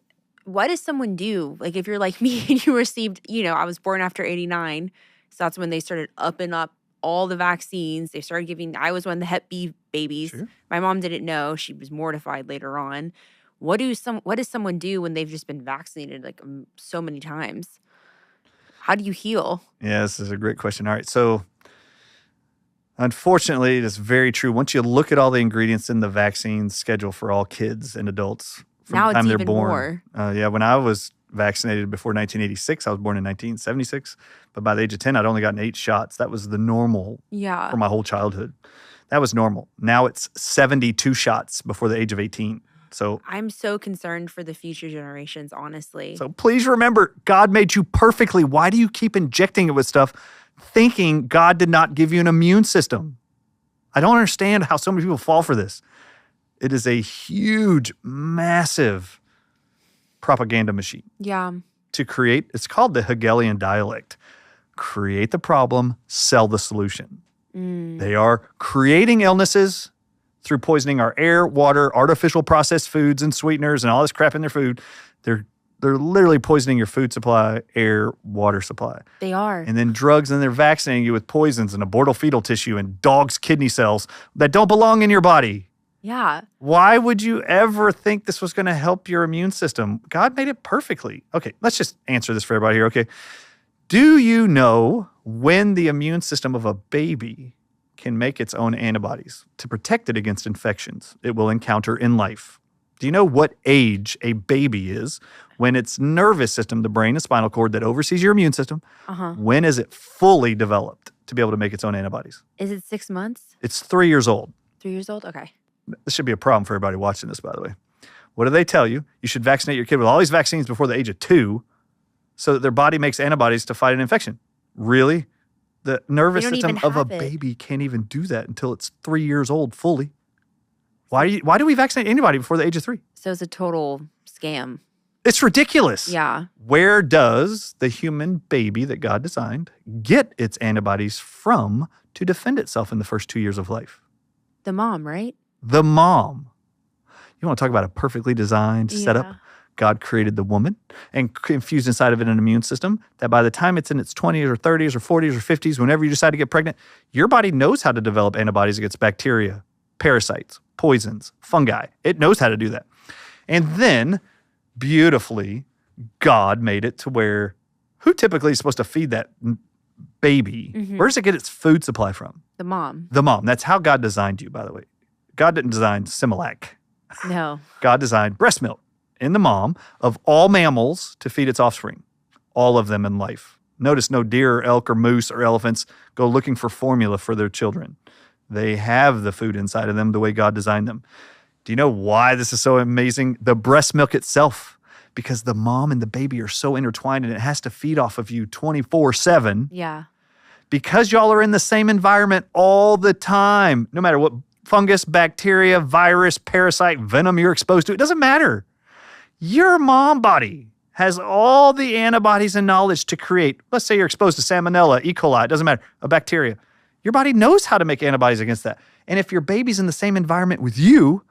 What does someone do? If you're like me and you received, I was born after 89. So that's when they started upping up all the vaccines. They started giving, I was one of the Hep B babies. Sure. My mom didn't know. She was mortified later on. What does someone do when they've just been vaccinated so many times? How do you heal? Yeah, this is a great question. All right. So unfortunately, it is very true. Once you look at all the ingredients in the vaccine schedule for all kids and adults from now the time it's they're even born. more. When I was vaccinated before 1986, I was born in 1976. But by the age of 10, I'd only gotten 8 shots. That was the normal for my whole childhood. That was normal. Now it's 72 shots before the age of 18. So I'm so concerned for the future generations, honestly. So please remember, God made you perfectly. Why do you keep injecting it with stuff thinking God did not give you an immune system? I don't understand how so many people fall for this. It is a huge, massive propaganda machine. Yeah. To create, it's called the Hegelian dialect. Create the problem, sell the solution. They are creating illnesses through poisoning our air, water, artificial processed foods and sweeteners and all this crap in their food. They're literally poisoning your food supply, air, water supply. They are. And then drugs, and they're vaccinating you with poisons and abortal fetal tissue and dogs' kidney cells that don't belong in your body. Yeah. Why would you ever think this was going to help your immune system? God made it perfectly. Okay, let's just answer this for everybody here, okay? Do you know when the immune system of a baby can make its own antibodies to protect it against infections it will encounter in life? Do you know what age a baby is when its nervous system, the brain and spinal cord that oversees your immune system, when is it fully developed to be able to make its own antibodies? Is it 6 months? It's 3 years old. 3 years old? Okay. This should be a problem for everybody watching this, by the way. What do they tell you? You should vaccinate your kid with all these vaccines before the age of 2 so that their body makes antibodies to fight an infection. Really? The nervous system of a baby can't even do that until it's 3 years old fully. Why do we vaccinate anybody before the age of 3? So it's a total scam. It's ridiculous. Yeah. Where does the human baby that God designed get its antibodies from to defend itself in the first 2 years of life? The mom, right? The mom. You want to talk about a perfectly designed setup? God created the woman and infused inside of it an immune system that by the time it's in its 20s or 30s or 40s or 50s, whenever you decide to get pregnant, your body knows how to develop antibodies against bacteria, parasites, poisons, fungi. It knows how to do that. And then, beautifully, God made it to where who typically is supposed to feed that baby? Where does it get its food supply from? The mom. The mom. That's how God designed you, by the way. God didn't design Similac. No. God designed breast milk in the mom of all mammals to feed its offspring, all of them in life. Notice no deer or elk or moose or elephants go looking for formula for their children. They have the food inside of them the way God designed them. Do you know why this is so amazing? The breast milk itself, because the mom and the baby are so intertwined and it has to feed off of you 24/7. Yeah. Because y'all are in the same environment all the time, no matter what fungus, bacteria, virus, parasite, venom you're exposed to, it doesn't matter. Your mom body has all the antibodies and knowledge to create, let's say you're exposed to salmonella, E. coli, it doesn't matter, a bacteria. Your body knows how to make antibodies against that. And if your baby's in the same environment with you,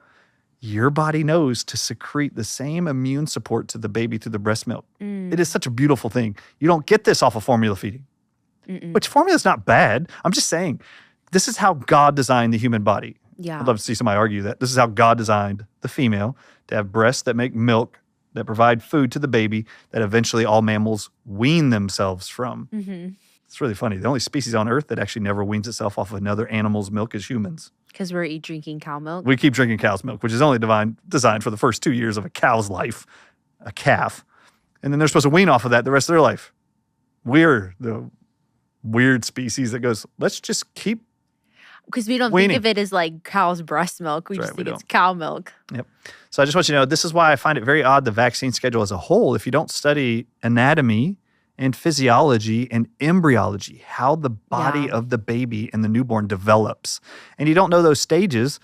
your body knows to secrete the same immune support to the baby through the breast milk. It is such a beautiful thing. You don't get this off of formula feeding, which formula is not bad. I'm just saying, this is how God designed the human body. Yeah. I'd love to see somebody argue that. This is how God designed the female to have breasts that make milk, that provide food to the baby, that eventually all mammals wean themselves from. It's really funny. The only species on Earth that actually never weans itself off of another animal's milk is humans. Because we're drinking cow milk. We keep drinking cow's milk, which is only designed for the first 2 years of a cow's life, a calf. And then they're supposed to wean off of that the rest of their life. We're the weird species that goes, let's just keep Because we don't weaning. think of it as like cow's breast milk. We just think it's cow milk. Yep. So I just want you to know, this is why I find it very odd, the vaccine schedule as a whole, if you don't study anatomy and physiology and embryology, how the body of the baby and the newborn develops. And you don't know those stages.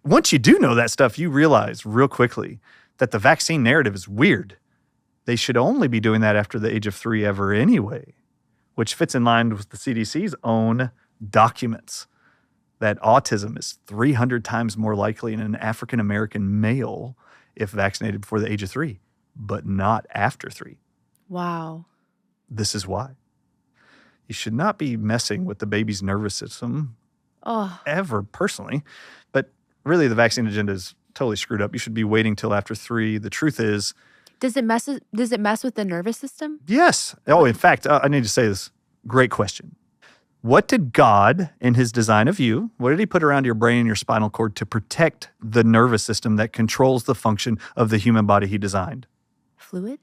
Once you do know that stuff, you realize real quickly that the vaccine narrative is weird. They should only be doing that after the age of 3 ever anyway, which fits in line with the CDC's own documents that autism is 300 times more likely in an African-American male if vaccinated before the age of 3, but not after 3. Wow. This is why. You should not be messing with the baby's nervous system ever, personally. But really, the vaccine agenda is totally screwed up. You should be waiting till after 3. The truth is... Does it mess with the nervous system? Yes. Oh, in fact, I need to say this. Great question. What did God, in his design of you, what did he put around your brain and your spinal cord to protect the nervous system that controls the function of the human body he designed? Fluid?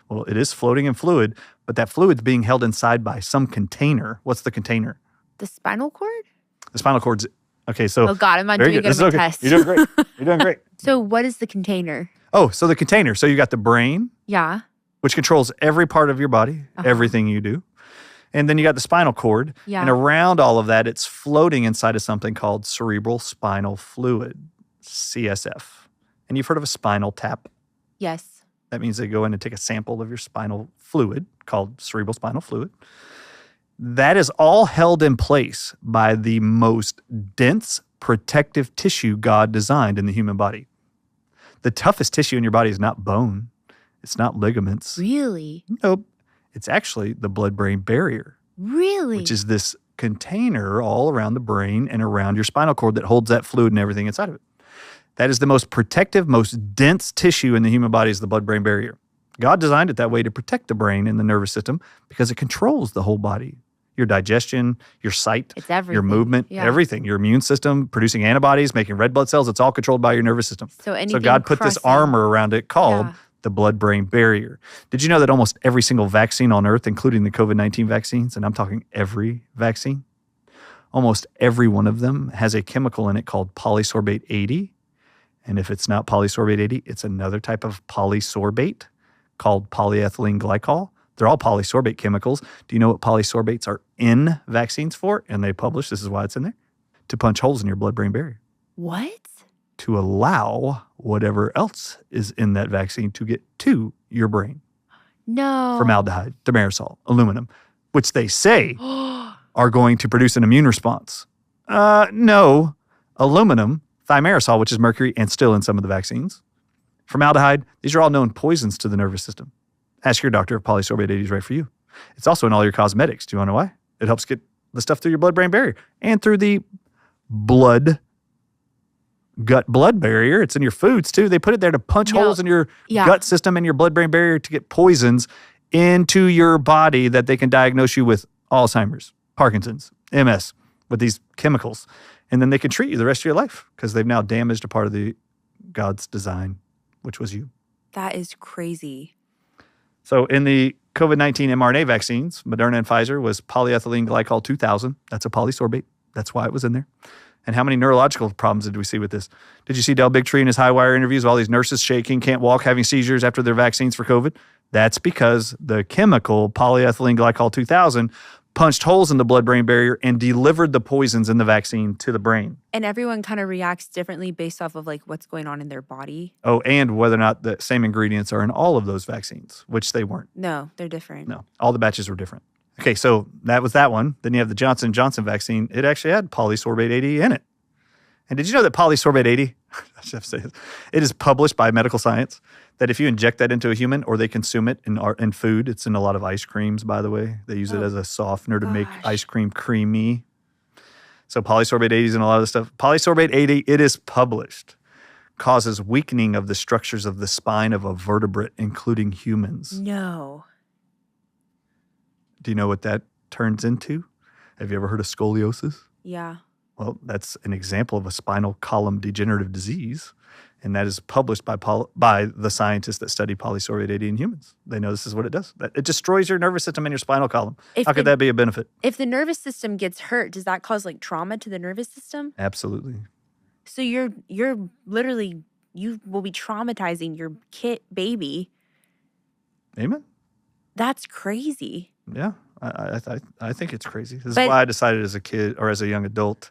Well, it is floating in fluid, but that fluid's being held inside by some container. What's the container? The spinal cord? The spinal cord's, okay, so. Oh God, I'm not doing good at my test. You're doing great. You're doing great. So what is the container? Oh, so the container. So you got the brain. Yeah. Which controls every part of your body, everything you do. And then you got the spinal cord. Yeah. And around all of that, it's floating inside of something called cerebral spinal fluid, CSF. And you've heard of a spinal tap. Yes. That means they go in and take a sample of your spinal fluid called cerebral spinal fluid. That is all held in place by the most dense protective tissue God designed in the human body. The toughest tissue in your body is not bone. It's not ligaments. Really? Nope. It's actually the blood-brain barrier. Really? Which is this container all around the brain and around your spinal cord that holds that fluid and everything inside of it. That is the most protective, most dense tissue in the human body is the blood-brain barrier. God designed it that way to protect the brain and the nervous system because it controls the whole body. your digestion, your sight, It's everything. your movement, Yeah. everything, your immune system, producing antibodies, making red blood cells. It's all controlled by your nervous system. So anything God put this crossing- armor around it called Yeah. the blood-brain barrier. Did you know that almost every single vaccine on earth, including the COVID-19 vaccines, and I'm talking every vaccine, almost every one of them has a chemical in it called polysorbate 80. And if it's not polysorbate 80, it's another type of polysorbate called polyethylene glycol. They're all polysorbate chemicals. Do you know what polysorbates are in vaccines for? And they publish, this is why it's in there, to punch holes in your blood-brain barrier, What? to allow whatever else is in that vaccine to get to your brain. No. Formaldehyde, thimerosal, aluminum, which they say are going to produce an immune response. No. Aluminum, thimerosal, which is mercury and still in some of the vaccines. Formaldehyde, these are all known poisons to the nervous system. Ask your doctor if polysorbate 80 is right for you. It's also in all your cosmetics. Do you want to know why? It helps get the stuff through your blood-brain barrier and through the gut-blood barrier. It's in your foods too. They put it there to punch holes in your gut system and your blood-brain barrier to get poisons into your body that they can diagnose you with Alzheimer's, Parkinson's, MS, with these chemicals. And then they can treat you the rest of your life because they've now damaged a part of the God's design, which was you. That is crazy. So in the COVID-19 mRNA vaccines, Moderna and Pfizer was polyethylene glycol 2000. That's a polysorbate. That's why it was in there. And how many neurological problems did we see with this? Did you see Del Bigtree in his high wire interviews with all these nurses shaking, can't walk, having seizures after their vaccines for COVID? That's because the chemical polyethylene glycol 2000 punched holes in the blood-brain barrier and delivered the poisons in the vaccine to the brain. And everyone kind of reacts differently based off of like what's going on in their body. Oh, and whether or not the same ingredients are in all of those vaccines, which they weren't. No, they're different. No, all the batches were different. Okay, so that was that one. Then you have the Johnson & Johnson vaccine. It actually had polysorbate 80 in it. And did you know that polysorbate 80, I should have to say this, it is published by Medical Science that if you inject that into a human or they consume it in food, it's in a lot of ice creams, by the way. They use it as a softener to make ice cream creamy. So polysorbate 80 is in a lot of the stuff. Polysorbate 80, it is published, causes weakening of the structures of the spine of a vertebrate, including humans. No. Do you know what that turns into? Have you ever heard of scoliosis? Yeah. Well, that's an example of a spinal column degenerative disease, and that is published by the scientists that study polysorbate 80 in humans. They know this is what it does. It destroys your nervous system and your spinal column. How could that be a benefit? If the nervous system gets hurt, does that cause like trauma to the nervous system? Absolutely. So you're literally, you will be traumatizing your baby. Amen. That's crazy. Yeah, I think it's crazy. This is why I decided as a kid or as a young adult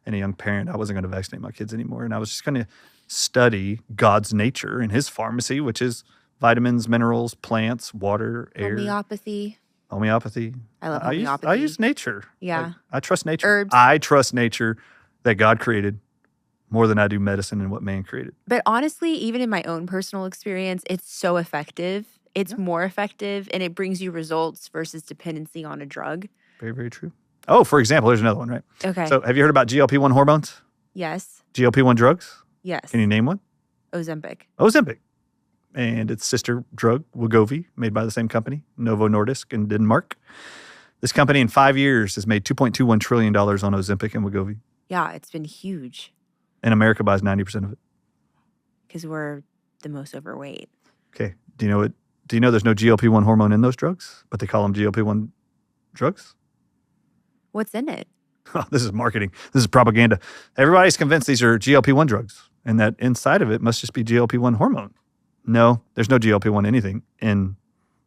and a young parent, I wasn't going to vaccinate my kids anymore. And I was just going to study God's nature and his pharmacy, which is vitamins, minerals, plants, water, air. Homeopathy. I love homeopathy. I use nature. Yeah. I trust nature. Herbs. I trust nature that God created more than I do medicine and what man created. But honestly, even in my own personal experience, it's so effective. It's more effective and it brings you results versus dependency on a drug. Very, very true. Oh, for example, here's another one, right? Okay. So have you heard about GLP-1 hormones? Yes. GLP-1 drugs? Yes. Can you name one? Ozempic. And its sister drug, Wegovy, made by the same company, Novo Nordisk in Denmark. This company in 5 years has made $2.21 trillion on Ozempic and Wegovy. Yeah, it's been huge. And America buys 90% of it. Because we're the most overweight. Okay. Do you know there's no GLP-1 hormone in those drugs, but they call them GLP-1 drugs? What's in it? Oh, this is marketing. This is propaganda. Everybody's convinced these are GLP-1 drugs and that inside of it must just be GLP-1 hormone. No, there's no GLP-1 anything in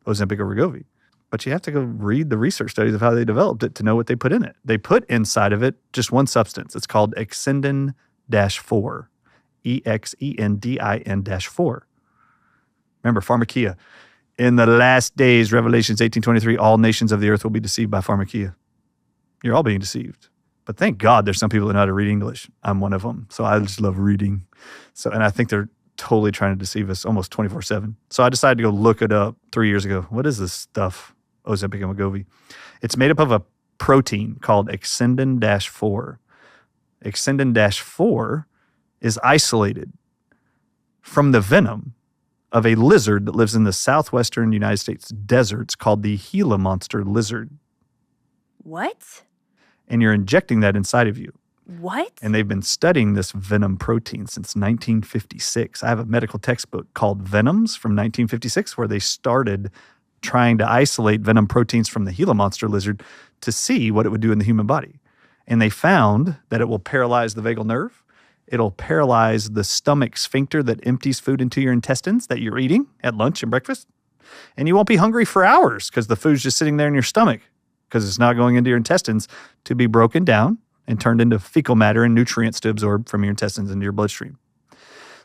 Ozempic or Wegovy. But you have to go read the research studies of how they developed it to know what they put in it. They put inside of it just one substance. It's called Exendin-4, EXENDIN-4. Remember, pharmakia. In the last days, Revelations 18:23, all nations of the earth will be deceived by pharmakia. You're all being deceived. But thank God there's some people that know how to read English. I'm one of them. So I just love reading. And I think they're totally trying to deceive us almost 24/7. So I decided to go look it up 3 years ago. What is this stuff, Ozempic and Wegovy? It's made up of a protein called Exendin-4. Exendin-4 is isolated from the venom of a lizard that lives in the southwestern United States deserts called the Gila monster lizard. What? And you're injecting that inside of you. What? And they've been studying this venom protein since 1956. I have a medical textbook called Venoms from 1956 where they started trying to isolate venom proteins from the Gila monster lizard to see what it would do in the human body. And they found that it will paralyze the vagal nerve. It'll paralyze the stomach sphincter that empties food into your intestines that you're eating at lunch and breakfast. And you won't be hungry for hours because the food's just sitting there in your stomach because it's not going into your intestines to be broken down and turned into fecal matter and nutrients to absorb from your intestines into your bloodstream.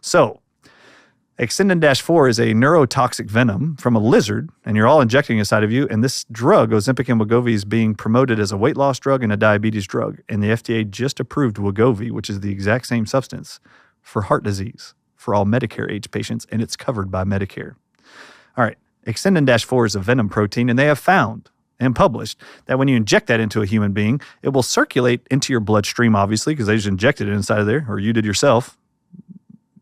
So, Exendin-4 is a neurotoxic venom from a lizard, and you're all injecting inside of you, and this drug, Ozempic and Wegovy, is being promoted as a weight loss drug and a diabetes drug, and the FDA just approved Wegovy, which is the exact same substance, for heart disease for all Medicare-age patients, and it's covered by Medicare. All right, Exendin-4 is a venom protein, and they have found and published that when you inject that into a human being, it will circulate into your bloodstream, obviously, because they just injected it inside of there, or you did yourself.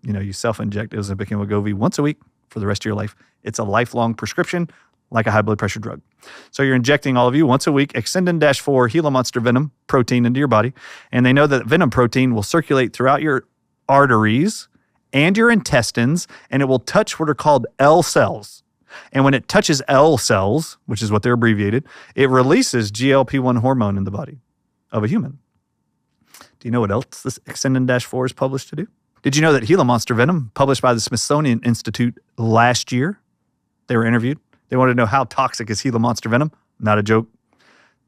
You know, you self-inject Ozempic and Wegovy once a week for the rest of your life. It's a lifelong prescription, like a high blood pressure drug. So you're injecting, all of you, once a week, Exendin-4 Gila monster venom protein into your body, and they know that venom protein will circulate throughout your arteries and your intestines, and it will touch what are called L cells. And when it touches L cells, which is what they're abbreviated, it releases GLP-1 hormone in the body of a human. Do you know what else this Exendin-4 is published to do? Did you know that Gila monster venom, published by the Smithsonian Institute last year, they were interviewed. They wanted to know how toxic is Gila monster venom. Not a joke.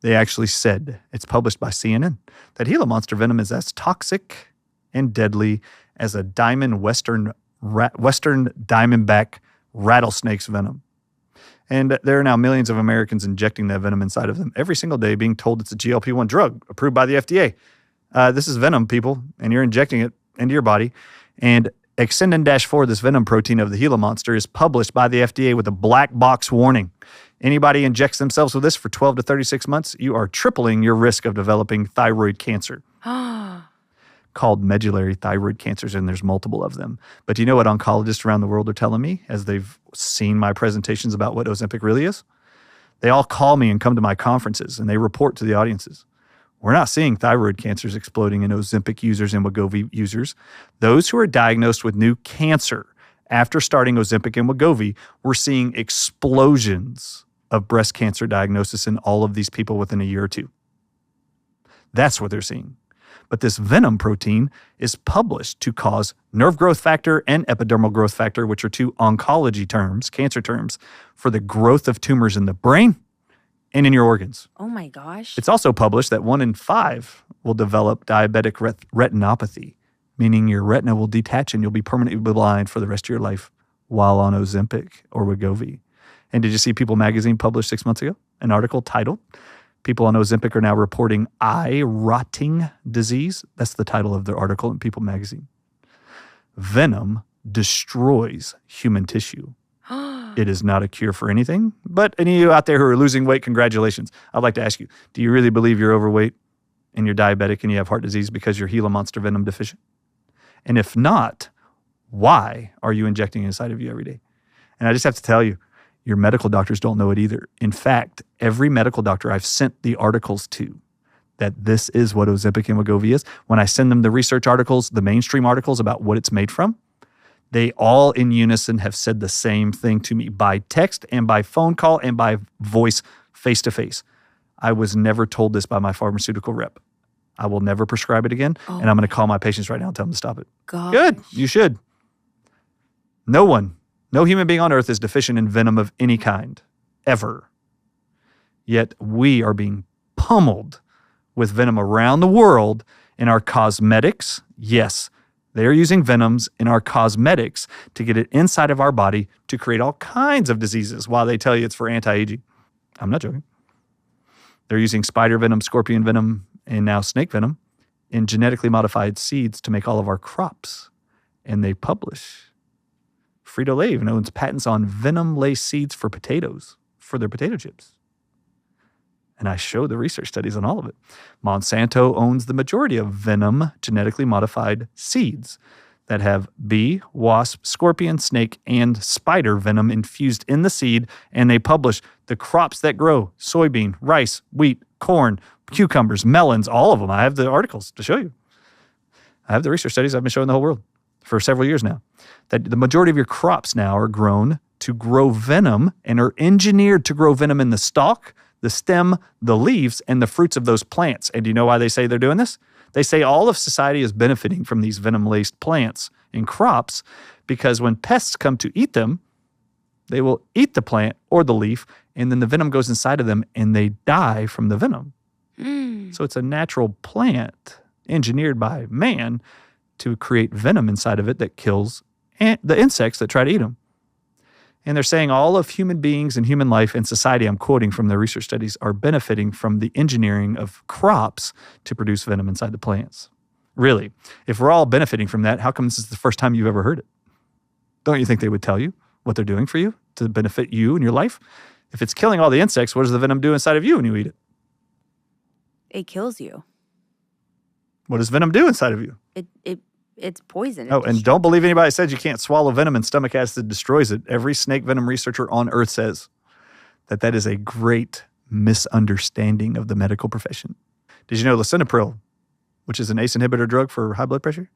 They actually said, it's published by CNN, that Gila monster venom is as toxic and deadly as a western diamondback rattlesnake's venom. And there are now millions of Americans injecting that venom inside of them every single day, being told it's a GLP-1 drug approved by the FDA. This is venom, people, and you're injecting it into your body. And Exendin-4, this venom protein of the Gila monster, is published by the FDA with a black box warning. Anybody injects themselves with this for 12 to 36 months, you are tripling your risk of developing thyroid cancer. Called medullary thyroid cancers, and there's multiple of them. But do you know what oncologists around the world are telling me as they've seen my presentations about what Ozempic really is? They all call me and come to my conferences, and they report to the audiences. We're not seeing thyroid cancers exploding in Ozempic users and Wegovy users. Those who are diagnosed with new cancer after starting Ozempic and Wegovy, we're seeing explosions of breast cancer diagnosis in all of these people within a year or two. That's what they're seeing. But this venom protein is published to cause nerve growth factor and epidermal growth factor, which are two oncology terms, cancer terms, for the growth of tumors in the brain and in your organs. Oh my gosh. It's also published that 1 in 5 will develop diabetic retinopathy, meaning your retina will detach and you'll be permanently blind for the rest of your life while on Ozempic or Wegovy. And did you see People magazine published 6 months ago an article titled, People on Ozempic are now reporting eye rotting disease? That's the title of their article in People magazine. Venom destroys human tissue. It is not a cure for anything, but any of you out there who are losing weight, congratulations. I'd like to ask you, do you really believe you're overweight and you're diabetic and you have heart disease because you're Gila monster venom deficient? And if not, why are you injecting inside of you every day? And I just have to tell you, your medical doctors don't know it either. In fact, every medical doctor I've sent the articles to that this is what Ozempic and Wegovy is, when I send them the research articles, the mainstream articles about what it's made from, they all in unison have said the same thing to me by text and by phone call and by voice face-to-face. I was never told this by my pharmaceutical rep. I will never prescribe it again, and I'm going to call my patients right now and tell them to stop it. Gosh. Good, you should. No human being on earth is deficient in venom of any kind, ever. Yet we are being pummeled with venom around the world in our cosmetics. Yes, they are using venoms in our cosmetics to get it inside of our body to create all kinds of diseases while they tell you it's for anti-aging. I'm not joking. They're using spider venom, scorpion venom, and now snake venom in genetically modified seeds to make all of our crops. And they publish. Frito-Lay even owns patents on venom-laced seeds for potatoes, for their potato chips. And I show the research studies on all of it. Monsanto owns the majority of venom genetically modified seeds that have bee, wasp, scorpion, snake, and spider venom infused in the seed, and they publish the crops that grow: soybean, rice, wheat, corn, cucumbers, melons, all of them. I have the articles to show you. I have the research studies I've been showing the whole world for several years now. That the majority of your crops now are grown to grow venom and are engineered to grow venom in the stalk, the stem, the leaves, and the fruits of those plants. And do you know why they say they're doing this? They say all of society is benefiting from these venom-laced plants and crops because when pests come to eat them, they will eat the plant or the leaf, and then the venom goes inside of them and they die from the venom. So it's a natural plant engineered by man to create venom inside of it that kills the insects that try to eat them. And they're saying all of human beings and human life and society, I'm quoting from their research studies, are benefiting from the engineering of crops to produce venom inside the plants. Really, if we're all benefiting from that, how come this is the first time you've ever heard it? Don't you think they would tell you what they're doing for you to benefit you and your life? If it's killing all the insects, what does the venom do inside of you when you eat it? It kills you. What does venom do inside of you? It's poison. And don't believe anybody that says you can't swallow venom and stomach acid destroys it. Every snake venom researcher on earth says that is a great misunderstanding of the medical profession. Did you know lisinopril, which is an ACE inhibitor drug for high blood pressure?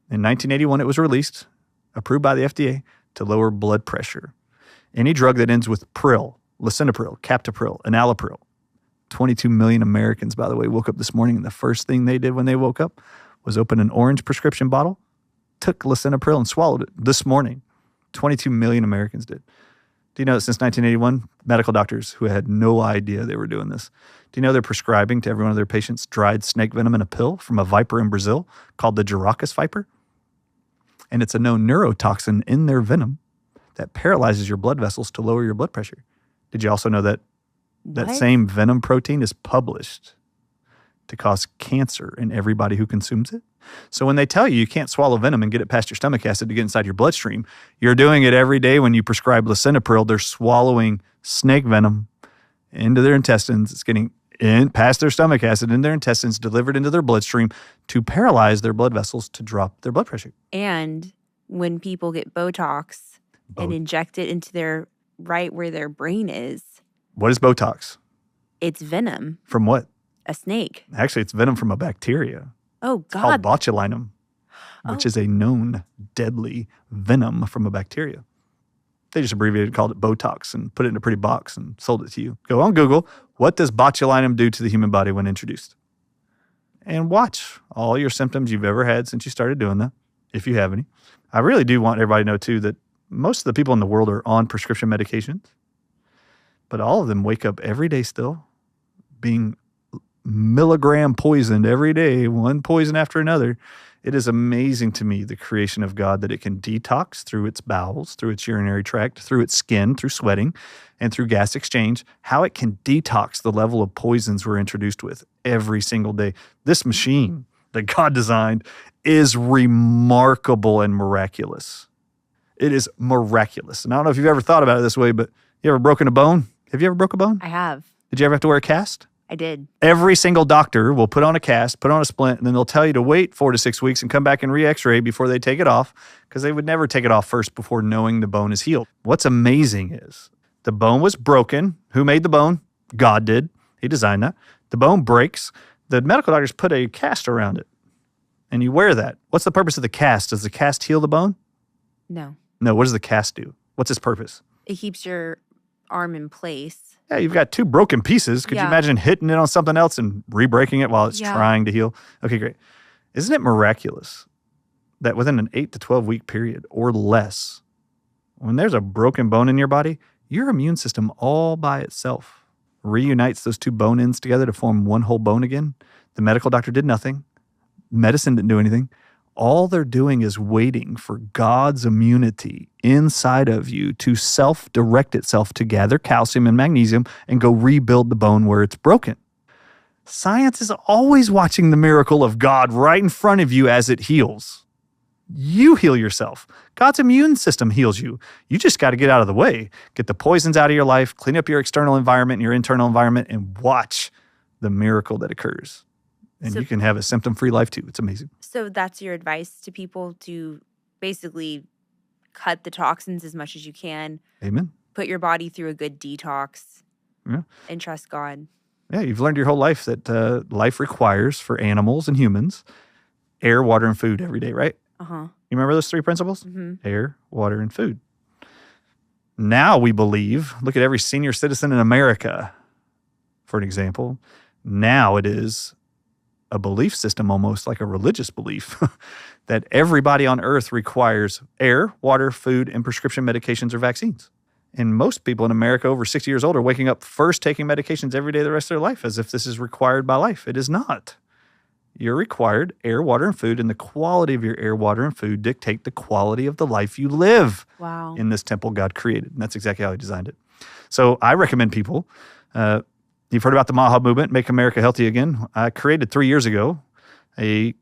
In 1981, it was released, approved by the FDA to lower blood pressure. Any drug that ends with pril, lisinopril, captopril, enalapril. 22 million Americans, by the way, woke up this morning and the first thing they did when they woke up was open an orange prescription bottle, took lisinopril and swallowed it this morning. 22 million Americans did. Do you know that since 1981, medical doctors who had no idea they were doing this, do you know they're prescribing to every one of their patients dried snake venom in a pill from a viper in Brazil called the Jaracus viper? And it's a known neurotoxin in their venom that paralyzes your blood vessels to lower your blood pressure. Did you also know that that same venom protein is published to cause cancer in everybody who consumes it? So when they tell you can't swallow venom and get it past your stomach acid to get inside your bloodstream, you're doing it every day when you prescribe lisinopril. They're swallowing snake venom into their intestines. It's getting in past their stomach acid in their intestines, delivered into their bloodstream to paralyze their blood vessels to drop their blood pressure. And when people get Botox and inject it into their right where their brain is. What is Botox? It's venom. From what? A snake. Actually, it's venom from a bacteria. Oh, God. It's called botulinum, which is a known deadly venom from a bacteria. They just abbreviated, called it Botox, and put it in a pretty box and sold it to you. Go on Google. What does botulinum do to the human body when introduced? And watch all your symptoms you've ever had since you started doing that, if you have any. I really do want everybody to know, too, that most of the people in the world are on prescription medications, but all of them wake up every day still being milligram poisoned every day, one poison after another. It is amazing to me, the creation of God, that it can detox through its bowels, through its urinary tract, through its skin, through sweating, and through gas exchange, how it can detox the level of poisons we're introduced with every single day. This machine that God designed is remarkable and miraculous. It is miraculous. And I don't know if you've ever thought about it this way, but you ever broken a bone? Have you ever broke a bone? I have. Did you ever have to wear a cast? I did. Every single doctor will put on a cast, put on a splint, and then they'll tell you to wait 4 to 6 weeks and come back and re-x-ray before they take it off, because they would never take it off first before knowing the bone is healed. What's amazing is the bone was broken. Who made the bone? God did. He designed that. The bone breaks. The medical doctors put a cast around it, and you wear that. What's the purpose of the cast? Does the cast heal the bone? No. No, what does the cast do? What's its purpose? It keeps your arm in place. Yeah, you've got 2 broken pieces. Could you imagine hitting it on something else and re-breaking it while it's trying to heal? Okay, great. Isn't it miraculous that within an 8 to 12 week period or less, when there's a broken bone in your body, your immune system all by itself reunites those 2 bone ends together to form one whole bone again? The medical doctor did nothing. Medicine didn't do anything. All they're doing is waiting for God's immunity inside of you to self-direct itself to gather calcium and magnesium and go rebuild the bone where it's broken. Science is always watching the miracle of God right in front of you as it heals. You heal yourself. God's immune system heals you. You just got to get out of the way. Get the poisons out of your life, clean up your external environment and your internal environment, and watch the miracle that occurs. And you can have a symptom-free life too. It's amazing. So that's your advice to people, to basically cut the toxins as much as you can. Amen. Put your body through a good detox. Yeah. And trust God. Yeah, you've learned your whole life that life requires for animals and humans air, water, and food every day, right? Uh-huh. You remember those 3 principles? Mm-hmm. Air, water, and food. Now we believe, look at every senior citizen in America, for an example. Now it is a belief system, almost like a religious belief, that everybody on earth requires air, water, food, and prescription medications or vaccines. And most people in America over 60 years old are waking up first taking medications every day the rest of their life as if this is required by life. It is not. You're required air, water, and food, and the quality of your air, water, and food dictate the quality of the life you live in this temple God created. And that's exactly how he designed it. So I recommend people, you've heard about the MAHA movement, Make America Healthy Again. I created 3 years ago a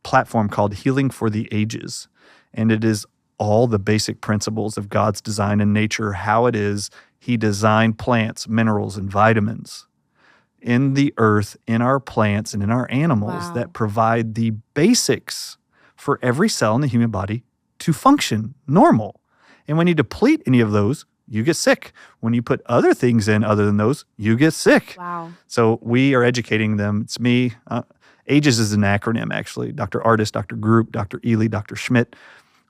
platform called Healing for the Ages. And it is all the basic principles of God's design and nature, how it is he designed plants, minerals, and vitamins in the earth, in our plants, and in our animals that provide the basics for every cell in the human body to function normal. And when you deplete any of those, you get sick. When you put other things in other than those, you get sick. Wow. So we are educating them. It's me. AGES is an acronym, actually. Dr. Ardis, Dr. Group, Dr. Ely, Dr. Schmidt.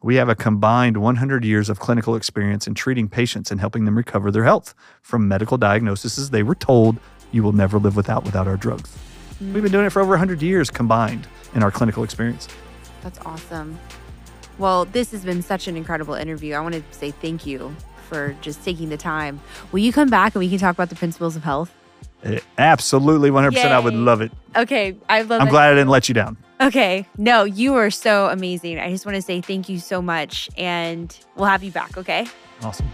We have a combined 100 years of clinical experience in treating patients and helping them recover their health from medical diagnoses they were told you will never live without our drugs. We've been doing it for over 100 years combined in our clinical experience. That's awesome. Well, this has been such an incredible interview. I want to say thank you for just taking the time. Will you come back and we can talk about the principles of health? Absolutely, 100%. Yay. I would love it. Okay. I'm glad I didn't let you down. Okay. No, you are so amazing. I just want to say thank you so much, and we'll have you back, okay? Awesome.